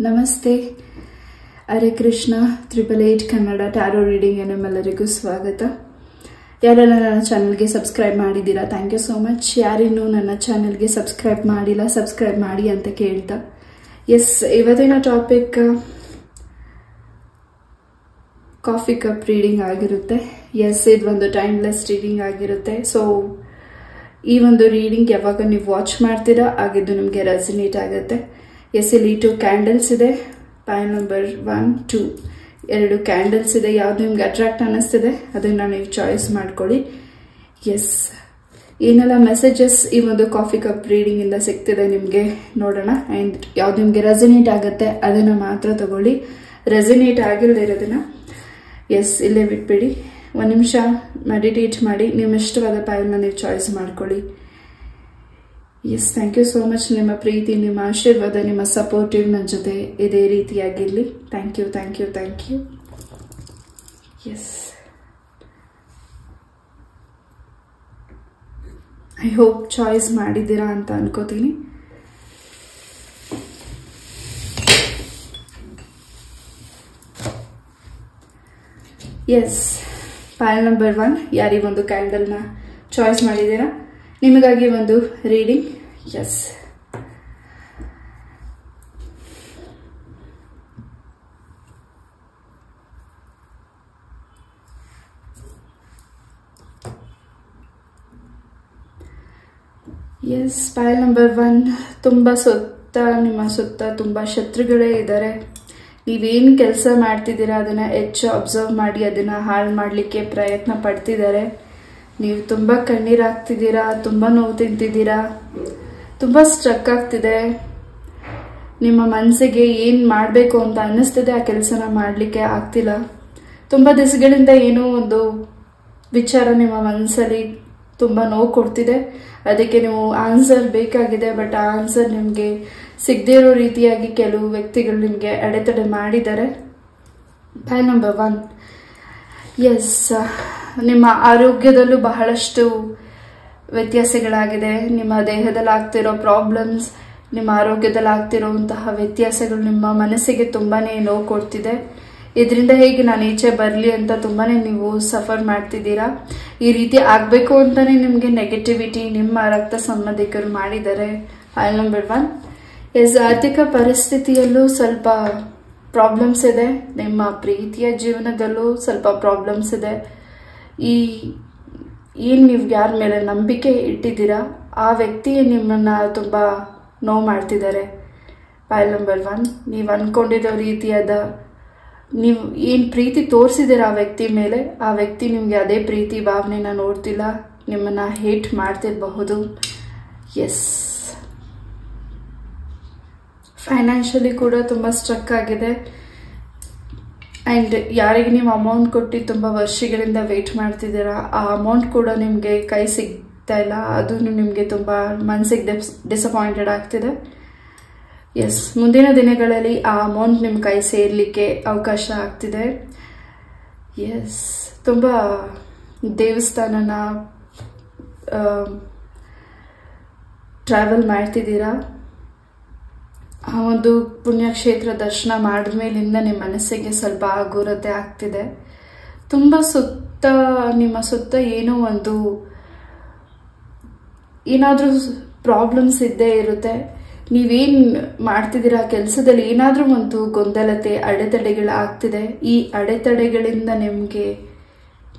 ನಮಸ್ತೆ. Hare Krishna. 888 Kannada tarot reading ನಿಮ್ಮೆಲ್ಲರಿಗೂ ಸ್ವಾಗತ. ಯಾರೆಲ್ಲ ನನ್ನ ಚಾನಲ್ಗೆ ಸಬ್ಸ್ಕ್ರೈಬ್ ಮಾಡಿದ್ದೀರಾ, ಥ್ಯಾಂಕ್ ಯು ಸೋ ಮಚ್. ಯಾರಿನ್ನೂ ನನ್ನ ಚಾನಲ್ಗೆ ಸಬ್ಸ್ಕ್ರೈಬ್ ಮಾಡಿಲ್ಲ, ಸಬ್ಸ್ಕ್ರೈಬ್ ಮಾಡಿ ಅಂತ ಕೇಳ್ತಾ, ಇವತ್ತಿನ ಟಾಪಿಕ್ ಕಾಫಿ ಕಪ್ ರೀಡಿಂಗ್ ಆಗಿರುತ್ತೆ. ಇದು ಒಂದು ಟೈಮ್ಲೆಸ್ ರೀಡಿಂಗ್ ಆಗಿರುತ್ತೆ. ಸೊ ಈ ಒಂದು ರೀಡಿಂಗ್ ಯಾವಾಗ ನೀವು ವಾಚ್ ಮಾಡ್ತೀರಾ ಆಗಿದ್ದು ನಿಮಗೆ ರೆಸನೇಟ್ ಆಗುತ್ತೆ. ಇಲ್ಲಿ 2 ಕ್ಯಾಂಡಲ್ಸ್ ಇದೆ. ಪೈಲ್ ನಂಬರ್ 1, 2 2 ಕ್ಯಾಂಡಲ್ಸ್ ಇದೆ. ಯಾವ್ದು ನಿಮ್ಗೆ ಅಟ್ರಾಕ್ಟ್ ಅನ್ನಿಸ್ತಿದೆ ಅದನ್ನ ನೀವು ಚಾಯ್ಸ್ ಮಾಡ್ಕೊಳ್ಳಿ. ಏನೆಲ್ಲ ಮೆಸೇಜಸ್ ಈ ಒಂದು ಕಾಫಿ ಕಪ್ ರೀಡಿಂಗ್ ಇಂದ ಸಿಗ್ತಿದೆ ನಿಮ್ಗೆ ನೋಡೋಣ. ಅಂಡ್ ಯಾವ್ದು ನಿಮ್ಗೆ ರೆಸನೇಟ್ ಆಗುತ್ತೆ ಅದನ್ನ ಮಾತ್ರ ತಗೊಳ್ಳಿ. ರೆಸನೇಟ್ ಆಗಿಲ್ಲದೆ ಇರೋದನ್ನ ಇಲ್ಲೇ ಬಿಟ್ಬಿಡಿ. 1 ನಿಮಿಷ ಮೆಡಿಟೇಟ್ ಮಾಡಿ ನಿಮ್ಮ ಇಷ್ಟವಾದ ಪೈಲ್ನ ನೀವು ಚಾಯ್ಸ್ ಮಾಡ್ಕೊಳ್ಳಿ. Thank you so much. ನಿಮ್ಮ ಪ್ರೀತಿ, ನಿಮ್ಮ ಆಶೀರ್ವಾದ, ನಿಮ್ಮ ಸಪೋರ್ಟಿವ್ ನನ್ನ ಜೊತೆ ಇದೇ ರೀತಿಯಾಗಿರಲಿ. Thank you, thank you, thank you. I hope choice ಮಾಡಿದ್ದೀರಾ ಅಂತ ಅನ್ಕೋತೀನಿ. ಪೈಲ್ ನಂಬರ್ 1 ಯಾರಿ ಒಂದು ಕ್ಯಾಂಡಲ್ನ ಚಾಯ್ಸ್ ಮಾಡಿದ್ದೀರಾ, ನಿಮಗಾಗಿ ಒಂದು ರೀಡಿಂಗ್. ಪೈಲ್ ನಂಬರ್ 1 ತುಂಬಾ ನಿಮ್ಮ ಸುತ್ತ ತುಂಬಾ ಶತ್ರುಗಳೇ ಇದ್ದಾರೆ. ನೀವೇನು ಕೆಲಸ ಮಾಡ್ತಿದ್ದೀರಾ ಅದನ್ನ ಹೆಚ್ಚು ಅಬ್ಸರ್ವ್ ಮಾಡಿ ಅದನ್ನ ಹಾಳು ಮಾಡಲಿಕ್ಕೆ ಪ್ರಯತ್ನ ಪಡ್ತಿದ್ದಾರೆ. ನೀವು ತುಂಬಾ ಕಣ್ಣೀರಾಗ್ತಿದ್ದೀರಾ, ತುಂಬಾ ನೋವು ತಿಂತಿದ್ದೀರಾ, ತುಂಬಾ ಸ್ಟ್ರಕ್ ಆಗ್ತಿದೆ. ನಿಮ್ಮ ಮನಸ್ಸಿಗೆ ಏನ್ ಮಾಡಬೇಕು ಅಂತ ಅನ್ನಿಸ್ತಿದೆ, ಆ ಕೆಲಸನ ಮಾಡಲಿಕ್ಕೆ ಆಗ್ತಿಲ್ಲ. ತುಂಬಾ ದಿವಸಗಳಿಂದ ಏನೋ ಒಂದು ವಿಚಾರ ನಿಮ್ಮ ಮನಸ್ಸಲ್ಲಿ ತುಂಬಾ ನೋವು ಕೊಡ್ತಿದೆ. ಅದಕ್ಕೆ ನೀವು ಆನ್ಸರ್ ಬೇಕಾಗಿದೆ, ಬಟ್ ಆ ಆನ್ಸರ್ ನಿಮ್ಗೆ ಸಿಗದೇ ಇರೋ ರೀತಿಯಾಗಿ ಕೆಲವು ವ್ಯಕ್ತಿಗಳು ನಿಮ್ಗೆ ಅಡೆತಡೆ ಮಾಡಿದ್ದಾರೆ. ಪೈಲ್ ನಂಬರ್ 1 ನಿಮ್ಮ ಆರೋಗ್ಯದಲ್ಲೂ ಬಹಳಷ್ಟು ವ್ಯತ್ಯಾಸಗಳಾಗಿದೆ. ನಿಮ್ಮ ದೇಹದಲ್ಲಿ ಆಗ್ತಿರೋ ಪ್ರಾಬ್ಲಮ್ಸ್, ನಿಮ್ಮ ಆರೋಗ್ಯದಲ್ಲಿ ಆಗ್ತಿರೋಂತಹ ವ್ಯತ್ಯಾಸಗಳು ನಿಮ್ಮ ಮನಸ್ಸಿಗೆ ತುಂಬಾನೇ ನೋವು ಕೊಡ್ತಿದೆ. ಇದರಿಂದ ಹೇಗೆ ನಾನು ಈಚೆ ಬರಲಿ ಅಂತ ತುಂಬಾನೇ ನೀವು ಸಫರ್ ಮಾಡ್ತಿದ್ದೀರಾ. ಈ ರೀತಿ ಆಗ್ಬೇಕು ಅಂತಾನೆ ನಿಮ್ಗೆ ನೆಗೆಟಿವಿಟಿ ನಿಮ್ಮ ರಕ್ತ ಸಂಬಂಧಿಕರು ಮಾಡಿದ್ದಾರೆ. ಫೈಲ್ ನಂಬರ್ 1 ಆರ್ಥಿಕ ಪರಿಸ್ಥಿತಿಯಲ್ಲೂ ಸ್ವಲ್ಪ ಪ್ರಾಬ್ಲಮ್ಸ್ ಇದೆ. ನಿಮ್ಮ ಪ್ರೀತಿಯ ಜೀವನದಲ್ಲೂ ಸ್ವಲ್ಪ ಪ್ರಾಬ್ಲಮ್ಸ್ ಇದೆ. ಏನ್ ನೀವು ಯಾರ ಮೇಲೆ ನಂಬಿಕೆ ಇಟ್ಟಿದ್ದೀರಾ ಆ ವ್ಯಕ್ತಿ ನಿಮ್ಮನ್ನ ತುಂಬಾ ನೋವು ಮಾಡ್ತಿದ್ದಾರೆ. ಫೈಲ್ ನಂಬರ್ 1 ನೀವು ಅನ್ಕೊಂಡಿರೋ ರೀತಿಯಾದ ನೀವು ಏನ್ ಪ್ರೀತಿ ತೋರಿಸಿದ್ದೀರಾ ಆ ವ್ಯಕ್ತಿ ಮೇಲೆ, ಆ ವ್ಯಕ್ತಿ ನಿಮ್ಗೆ ಅದೇ ಪ್ರೀತಿ ಭಾವನೆನ ನೋಡ್ತಿಲ್ಲ, ನಿಮ್ಮನ್ನ ಹೇಟ್ ಮಾಡ್ತಿರಬಹುದು. ಫೈನಾನ್ಷಿಯಲಿ ಕೂಡ ತುಂಬಾ ಸ್ಟ್ರಕ್ ಆಗಿದೆ. ಅಂಡ್ ಯಾರಿಗೆ ನೀವು ಅಮೌಂಟ್ ಕೊಟ್ಟು ತುಂಬಾ ವರ್ಷಗಳಿಂದ ವೇಟ್ ಮಾಡ್ತಿದ್ದೀರಾ, ಆ ಅಮೌಂಟ್ ಕೂಡ ನಿಮ್ಗೆ ಕೈ ಸಿಗ್ತಾ ಇಲ್ಲ. ಅದು ನಿಮ್ಗೆ ತುಂಬಾ ಮನಸ್ಸಿಗೆ ಡಿಸಪಾಯಿಂಟೆಡ್ ಆಗ್ತಿದೆ. ಮುಂದಿನ ದಿನಗಳಲ್ಲಿ ಆ ಅಮೌಂಟ್ ನಿಮ್ ಕೈ ಸೇರ್ಲಿಕ್ಕೆ ಅವಕಾಶ ಆಗ್ತಿದೆ. ತುಂಬಾ ದೇವಸ್ಥಾನನ ಟ್ರಾವೆಲ್ ಮಾಡ್ತಿದ್ದೀರಾ. ಆ ಒಂದು ಪುಣ್ಯಕ್ಷೇತ್ರ ದರ್ಶನ ಮಾಡಿದ್ಮೇಲಿಂದ ನಿಮ್ಮ ಮನಸ್ಸಿಗೆ ಸ್ವಲ್ಪ ಆಗುರತೆ ಆಗ್ತಿದೆ. ತುಂಬಾ ನಿಮ್ಮ ಸುತ್ತ ಏನೋ ಒಂದು ಏನಾದ್ರೂ ಪ್ರಾಬ್ಲಮ್ಸ್ ಇದ್ದೇ ಇರುತ್ತೆ. ನೀವೇನ್ ಮಾಡ್ತಿದ್ದೀರಾ ಕೆಲಸದಲ್ಲಿ ಏನಾದ್ರೂ ಒಂದು ಗೊಂದಲತೆ, ಅಡೆತಡೆಗಳಾಗ್ತಿದೆ. ಈ ಅಡೆತಡೆಗಳಿಂದ ನಿಮ್ಗೆ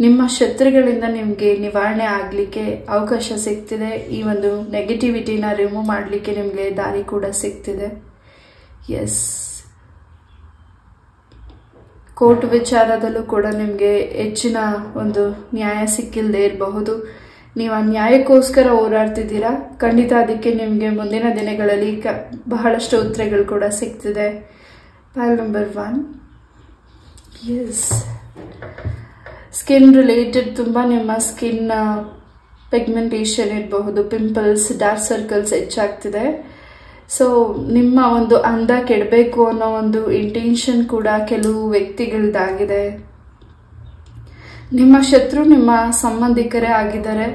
ನಿಮ್ಮ ಶತ್ರುಗಳಿಂದ ನಿಮ್ಗೆ ನಿವಾರಣೆ ಆಗ್ಲಿಕ್ಕೆ ಅವಕಾಶ ಸಿಗ್ತಿದೆ. ಈ ಒಂದು ನೆಗೆಟಿವಿಟಿನ ರಿಮೂವ್ ಮಾಡ್ಲಿಕ್ಕೆ ನಿಮ್ಗೆ ದಾರಿ ಕೂಡ ಸಿಗ್ತಿದೆ. ಕೋರ್ಟ್ ವಿಚಾರದಲ್ಲೂ ಕೂಡ ನಿಮ್ಗೆ ಹೆಚ್ಚಿನ ಒಂದು ನ್ಯಾಯ ಸಿಕ್ಕಿಲ್ಲದೆ ಇರಬಹುದು. ನೀವು ಆ ನ್ಯಾಯಕ್ಕೋಸ್ಕರ ಹೋರಾಡ್ತಿದ್ದೀರಾ. ಖಂಡಿತ ಅದಕ್ಕೆ ನಿಮ್ಗೆ ಮುಂದಿನ ದಿನಗಳಲ್ಲಿ ಬಹಳಷ್ಟು ಉತ್ತರಗಳು ಕೂಡ ಸಿಗ್ತಿದೆ. ಪೈಲ್ ನಂಬರ್ 1 ಸ್ಕಿನ್ ರಿಲೇಟೆಡ್ ತುಂಬಾ ನಿಮ್ಮ ಸ್ಕಿನ್ ಪಿಗ್ಮೆಂಟೇಷನ್ ಇರಬಹುದು, ಪಿಂಪಲ್ಸ್, ಡಾರ್ಕ್ ಸರ್ಕಲ್ಸ್ ಹೆಚ್ಚಾಗ್ತಿದೆ. ಸೊ ನಿಮ್ಮ ಒಂದು ಅಂದ ಕೆಡಬೇಕು ಅನ್ನೋ ಒಂದು ಇಂಟೆನ್ಷನ್ ಕೂಡ ಕೆಲವು ವ್ಯಕ್ತಿಗಳದಾಗಿದೆ. ನಿಮ್ಮ ಶತ್ರು ನಿಮ್ಮ ಸಂಬಂಧಿಕರೇ ಆಗಿದ್ದಾರೆ.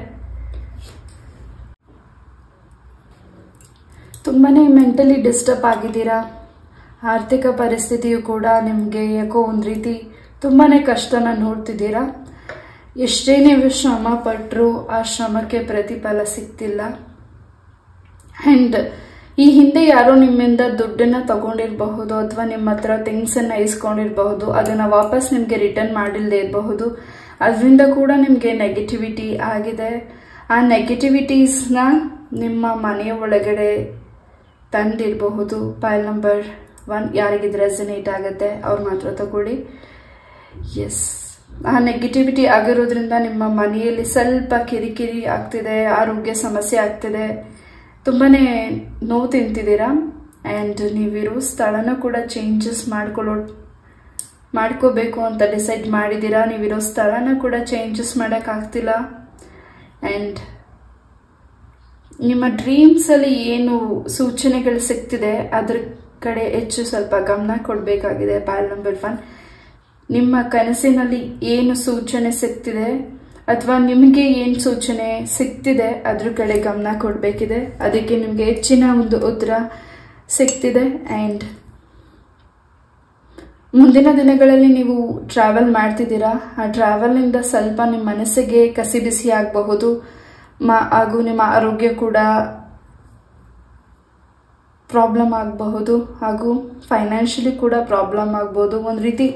ತುಂಬಾನೇ ಮೆಂಟಲಿ ಡಿಸ್ಟರ್ಬ್ ಆಗಿದ್ದೀರಾ. ಆರ್ಥಿಕ ಪರಿಸ್ಥಿತಿಯು ಕೂಡ ನಿಮಗೆ ಯಾಕೋ ಒಂದು ರೀತಿ ತುಂಬಾನೇ ಕಷ್ಟನ ನೋಡ್ತಿದ್ದೀರಾ. ಎಷ್ಟೇ ನೀವು ಶ್ರಮ ಪಟ್ಟರು ಆ ಶ್ರಮಕ್ಕೆ ಪ್ರತಿಫಲ ಸಿಗ್ತಿಲ್ಲ. ಆ್ಯಂಡ್ ಈ ಹಿಂದೆ ಯಾರೋ ನಿಮ್ಮಿಂದ ದುಡ್ಡನ್ನ ತಗೊಂಡಿರಬಹುದು ಅಥವಾ ನಿಮ್ಮ ಹತ್ರ ಥಿಂಗ್ಸನ್ನು ಇಸ್ಕೊಂಡಿರಬಹುದು, ಅದನ್ನು ವಾಪಸ್ ನಿಮಗೆ ರಿಟರ್ನ್ ಮಾಡಿಲ್ಲದೆ ಇರಬಹುದು. ಅದರಿಂದ ಕೂಡ ನಿಮಗೆ ನೆಗೆಟಿವಿಟಿ ಆಗಿದೆ. ಆ ನೆಗೆಟಿವಿಟೀಸ್ನ ನಿಮ್ಮ ಮನೆಯ ಒಳಗಡೆ ತಂದಿರಬಹುದು. ಪೈಲ್ ನಂಬರ್ 1 ಯಾರಿಗಿದು ರೆಸನೇಟ್ ಆಗುತ್ತೆ ಅವ್ರು ಮಾತ್ರ ತಗೊಳ್ಳಿ. ಎಸ್, ಆ ನೆಗೆಟಿವಿಟಿ ಆಗಿರೋದ್ರಿಂದ ನಿಮ್ಮ ಮನೆಯಲ್ಲಿ ಸ್ವಲ್ಪ ಕಿರಿಕಿರಿ ಆಗ್ತಿದೆ, ಆರೋಗ್ಯ ಸಮಸ್ಯೆ ಆಗ್ತಿದೆ, ತುಂಬಾನೇ ನೋವು ತಿಂತಿದ್ದೀರಾ. ಆ್ಯಂಡ್ ನೀವಿರೋ ಸ್ಥಳನ ಕೂಡ ಚೇಂಜಸ್ ಮಾಡ್ಕೋಬೇಕು ಅಂತ ಡಿಸೈಡ್ ಮಾಡಿದ್ದೀರಾ. ನೀವಿರೋ ಸ್ಥಳನ ಕೂಡ ಚೇಂಜಸ್ ಮಾಡೋಕ್ಕಾಗ್ತಿಲ್ಲ. ಆ್ಯಂಡ್ ನಿಮ್ಮ ಡ್ರೀಮ್ಸಲ್ಲಿ ಏನು ಸೂಚನೆಗಳು ಸಿಗ್ತಿದೆ ಅದ್ರ ಕಡೆ ಹೆಚ್ಚು ಸ್ವಲ್ಪ ಗಮನ ಕೊಡಬೇಕಾಗಿದೆ. ಪೈಲ್ ನಂಬರ್ 1, ನಿಮ್ಮ ಕನಸಿನಲ್ಲಿ ಏನು ಸೂಚನೆ ಸಿಗ್ತಿದೆ ಅಥವಾ ನಿಮಗೆ ಏನು ಸೂಚನೆ ಸಿಗ್ತಿದೆ ಅದ್ರ ಕಡೆ ಗಮನ ಕೊಡಬೇಕಿದೆ. ಅದಕ್ಕೆ ನಿಮಗೆ ಹೆಚ್ಚಿನ ಒಂದು ಉತ್ತರ ಸಿಗ್ತಿದೆ. ಆ್ಯಂಡ್ ಮುಂದಿನ ದಿನಗಳಲ್ಲಿ ನೀವು ಟ್ರಾವೆಲ್ ಮಾಡ್ತಿದ್ದೀರಾ. ಆ ಟ್ರಾವೆಲ್ನಿಂದ ಸ್ವಲ್ಪ ನಿಮ್ಮ ಮನಸ್ಸಿಗೆ ಕಸಿ ಬಿಸಿ ಆಗಬಹುದು. ಹಾಗೂ ನಿಮ್ಮ ಆರೋಗ್ಯ ಕೂಡ ಪ್ರಾಬ್ಲಮ್ ಆಗಬಹುದು. ಹಾಗೂ ಫೈನಾನ್ಷಿಯಲಿ ಕೂಡ ಪ್ರಾಬ್ಲಮ್ ಆಗ್ಬೋದು. ಒಂದು ರೀತಿ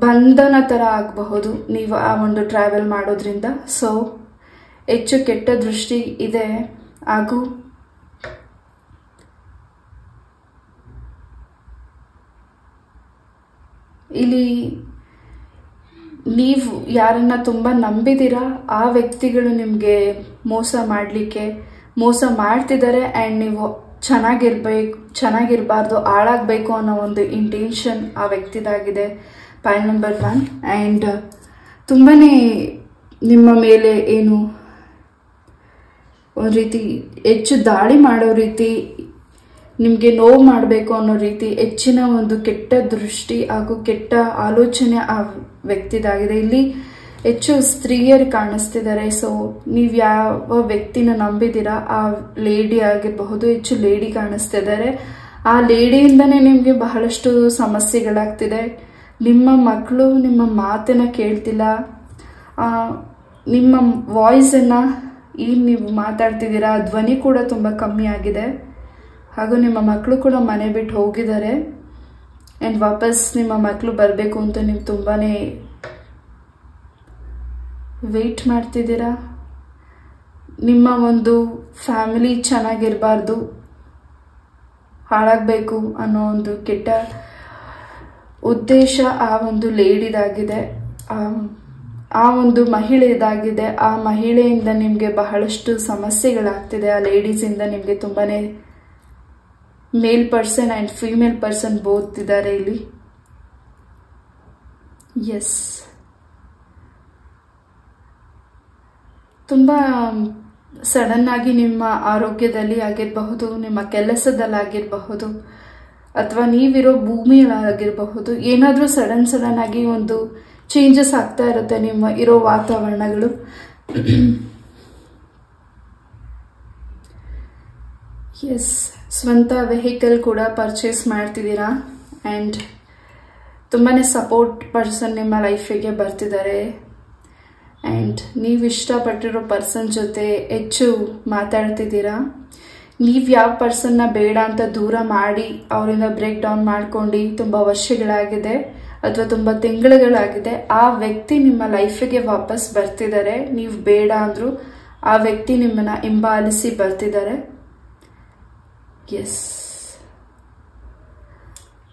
ಬಂಧನ ಥರ ಆಗಬಹುದು ನೀವು ಆ ಒಂದು ಟ್ರಾವೆಲ್ ಮಾಡೋದ್ರಿಂದ. ಸೊ ಹೆಚ್ಚು ಕೆಟ್ಟ ದೃಷ್ಟಿ ಇದೆ. ಹಾಗೂ ಇಲ್ಲಿ ನೀವು ಯಾರನ್ನ ತುಂಬ ನಂಬಿದ್ದೀರಾ ಆ ವ್ಯಕ್ತಿಗಳು ನಿಮಗೆ ಮೋಸ ಮಾಡ್ತಿದ್ದಾರೆ. ಆ್ಯಂಡ್ ನೀವು ಚೆನ್ನಾಗಿರಬಾರ್ದು, ಹಾಳಾಗಬೇಕು ಅನ್ನೋ ಒಂದು ಇಂಟೆನ್ಷನ್ ಆ ವ್ಯಕ್ತಿದಾಗಿದೆ. ಪೈಲ್ ನಂಬರ್ 1. ಆ್ಯಂಡ್ ತುಂಬಾನೇ ನಿಮ್ಮ ಮೇಲೆ ಏನು ಒಂದು ರೀತಿ ಹೆಚ್ಚು ದಾಳಿ ಮಾಡೋ ರೀತಿ, ನಿಮಗೆ ನೋವು ಮಾಡಬೇಕು ಅನ್ನೋ ರೀತಿ ಹೆಚ್ಚಿನ ಒಂದು ಕೆಟ್ಟ ದೃಷ್ಟಿ ಹಾಗೂ ಕೆಟ್ಟ ಆಲೋಚನೆ ಆ ವ್ಯಕ್ತಿದಾಗಿದೆ. ಇಲ್ಲಿ ಹೆಚ್ಚು ಸ್ತ್ರೀಯರು ಕಾಣಿಸ್ತಿದ್ದಾರೆ. ಸೊ ನೀವು ಯಾವ ವ್ಯಕ್ತಿನ ನಂಬಿದ್ದೀರಾ ಆ ಲೇಡಿ ಆಗಿರಬಹುದು, ಹೆಚ್ಚು ಲೇಡಿ ಕಾಣಿಸ್ತಿದ್ದಾರೆ. ಆ ಲೇಡಿಯಿಂದನೇ ನಿಮಗೆ ಬಹಳಷ್ಟು ಸಮಸ್ಯೆಗಳಾಗ್ತಿದೆ. ನಿಮ್ಮ ಮಕ್ಕಳು ನಿಮ್ಮ ಮಾತನ್ನ ಕೇಳ್ತಿಲ್ಲ. ನಿಮ್ಮ ವಾಯ್ಸನ್ನು ಏನು ನೀವು ಮಾತಾಡ್ತಿದ್ದೀರಾ ಆ ಧ್ವನಿ ಕೂಡ ತುಂಬ ಕಮ್ಮಿ ಆಗಿದೆ. ಹಾಗೂ ನಿಮ್ಮ ಮಕ್ಕಳು ಕೂಡ ಮನೆ ಬಿಟ್ಟು ಹೋಗಿದ್ದಾರೆ. ಆ್ಯಂಡ್ ವಾಪಸ್ ನಿಮ್ಮ ಮಕ್ಕಳು ಬರಬೇಕು ಅಂತ ನೀವು ತುಂಬಾ ವೆಯ್ಟ್ ಮಾಡ್ತಿದ್ದೀರಾ. ನಿಮ್ಮ ಒಂದು ಫ್ಯಾಮಿಲಿ ಚೆನ್ನಾಗಿರಬಾರ್ದು, ಹಾಳಾಗಬೇಕು ಅನ್ನೋ ಒಂದು ಕೆಟ್ಟ ಉದ್ದೇಶ ಆ ಒಂದು ಲೇಡಿದಾಗಿದೆ, ಆ ಒಂದು ಮಹಿಳೆದಾಗಿದೆ. ಆ ಮಹಿಳೆಯಿಂದ ನಿಮಗೆ ಬಹಳಷ್ಟು ಸಮಸ್ಯೆಗಳಾಗ್ತಿದೆ. ಆ ಲೇಡೀಸಿಂದ ನಿಮಗೆ ತುಂಬಾ male person and female person both ಇದ್ದಾರೆ ಇಲ್ಲಿ. ಎಸ್, ತುಂಬ ಸಡನ್ ಆಗಿ ನಿಮ್ಮ ಆರೋಗ್ಯದಲ್ಲಿ ಆಗಿರಬಹುದು, ನಿಮ್ಮ ಕೆಲಸದಲ್ಲಾಗಿರಬಹುದು, ಅಥವಾ ನೀವಿರೋ ಭೂಮಿಯಲ್ಲಾಗಿರಬಹುದು, ಏನಾದರೂ ಸಡನ್ ಆಗಿ ಒಂದು ಚೇಂಜಸ್ ಆಗ್ತಾ ಇರುತ್ತೆ ನಿಮ್ಮ ಇರೋ ವಾತಾವರಣಗಳು. ಎಸ್, ಸ್ವಂತ ವೆಹಿಕಲ್ ಕೂಡ ಪರ್ಚೇಸ್ ಮಾಡ್ತಿದ್ದೀರಾ. ಆ್ಯಂಡ್ ತುಂಬಾ ಸಪೋರ್ಟ್ ಪರ್ಸನ್ ನಿಮ್ಮ ಲೈಫಿಗೆ ಬರ್ತಿದ್ದಾರೆ. ಆ್ಯಂಡ್ ನೀವು ಇಷ್ಟಪಟ್ಟಿರೋ ಪರ್ಸನ್ ಜೊತೆ ಹೆಚ್ಚು ಮಾತಾಡ್ತಿದ್ದೀರಾ. ನೀವು ಯಾವ ಪರ್ಸನ್ನ ಬೇಡ ಅಂತ ದೂರ ಮಾಡಿ ಅವರಿಂದ ಬ್ರೇಕ್ ಡೌನ್ ಮಾಡ್ಕೊಂಡು ತುಂಬ ವರ್ಷಗಳಾಗಿದೆ ಅಥವಾ ತುಂಬ ತಿಂಗಳುಗಳಾಗಿದೆ, ಆ ವ್ಯಕ್ತಿ ನಿಮ್ಮ ಲೈಫಿಗೆ ವಾಪಸ್ ಬರ್ತಿದ್ದಾರೆ. ನೀವು ಬೇಡ ಅಂದರೂ ಆ ವ್ಯಕ್ತಿ ನಿಮ್ಮನ್ನ ಹಿಂಬಾಲಿಸಿ ಬರ್ತಿದ್ದಾರೆ. ಎಸ್,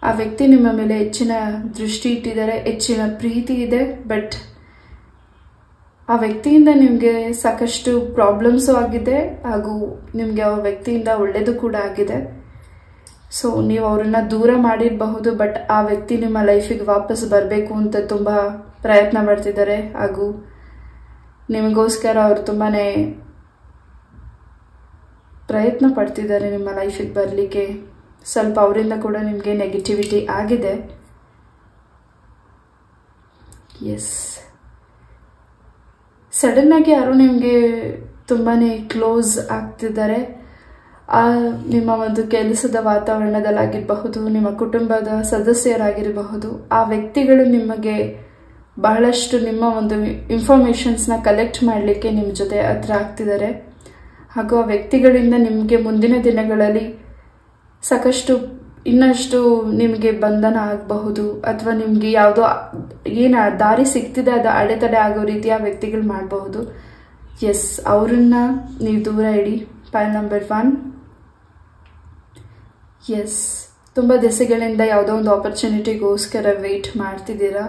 ಆ ವ್ಯಕ್ತಿ ನಿಮ್ಮ ಮೇಲೆ ಹೆಚ್ಚಿನ ದೃಷ್ಟಿ ಇಟ್ಟಿದ್ದಾರೆ, ಹೆಚ್ಚಿನ ಪ್ರೀತಿ ಇದೆ. ಬಟ್ ಆ ವ್ಯಕ್ತಿಯಿಂದ ನಿಮಗೆ ಸಾಕಷ್ಟು ಪ್ರಾಬ್ಲಮ್ಸು ಆಗಿದೆ ಹಾಗೂ ನಿಮಗೆ ಆ ವ್ಯಕ್ತಿಯಿಂದ ಒಳ್ಳೆಯದು ಕೂಡ ಆಗಿದೆ. ಸೊ ನೀವು ಅವರನ್ನ ದೂರ ಮಾಡಿರಬಹುದು, ಬಟ್ ಆ ವ್ಯಕ್ತಿ ನಿಮ್ಮ ಲೈಫಿಗೆ ವಾಪಸ್ ಬರಬೇಕು ಅಂತ ತುಂಬ ಪ್ರಯತ್ನ ಪಡ್ತಿದ್ದಾರೆ. ಹಾಗೂ ನಿಮಗೋಸ್ಕರ ಅವರು ತುಂಬಾ ಪ್ರಯತ್ನ ಪಡ್ತಿದ್ದಾರೆ ನಿಮ್ಮ ಲೈಫಿಗೆ ಬರಲಿಕ್ಕೆ. ಸ್ವಲ್ಪ ಅವರಿಂದ ಕೂಡ ನಿಮಗೆ ನೆಗೆಟಿವಿಟಿ ಆಗಿದೆ. ಎಸ್, ಸಡನ್ ಆಗಿ ಯಾರು ನಿಮಗೆ ತುಂಬಾ ಕ್ಲೋಸ್ ಆಗ್ತಿದ್ದಾರೆ. ನಿಮ್ಮ ಒಂದು ಕೆಲಸದ ವಾತಾವರಣದಲ್ಲಾಗಿರಬಹುದು, ನಿಮ್ಮ ಕುಟುಂಬದ ಸದಸ್ಯರಾಗಿರಬಹುದು, ಆ ವ್ಯಕ್ತಿಗಳು ನಿಮಗೆ ಬಹಳಷ್ಟು ನಿಮ್ಮ ಒಂದು ಇನ್ಫಾರ್ಮೇಷನ್ಸ್ನ ಕಲೆಕ್ಟ್ ಮಾಡಲಿಕ್ಕೆ ನಿಮ್ಮ ಜೊತೆ ಹತ್ರ ಆಗ್ತಿದ್ದಾರೆ. ಹಾಗೂ ಆ ವ್ಯಕ್ತಿಗಳಿಂದ ನಿಮಗೆ ಮುಂದಿನ ದಿನಗಳಲ್ಲಿ ಇನ್ನಷ್ಟು ನಿಮಗೆ ಬಂಧನ ಆಗಬಹುದು, ಅಥವಾ ನಿಮಗೆ ಯಾವುದೋ ಏನು ದಾರಿ ಸಿಗ್ತಿದೆ ಅದು ಅಡೆತಡೆ ಆಗೋ ರೀತಿ ಆ ವ್ಯಕ್ತಿಗಳು ಮಾಡಬಹುದು. ಎಸ್, ಅವರನ್ನ ನೀವು ದೂರ ಇಡಿ. ಪೈಲ್ ನಂಬರ್ 1. ಎಸ್, ತುಂಬ ದಿವಸಗಳಿಂದ ಯಾವುದೋ ಒಂದು ಆಪರ್ಚುನಿಟಿಗೋಸ್ಕರ ವೆಯ್ಟ್ ಮಾಡ್ತಿದ್ದೀರಾ.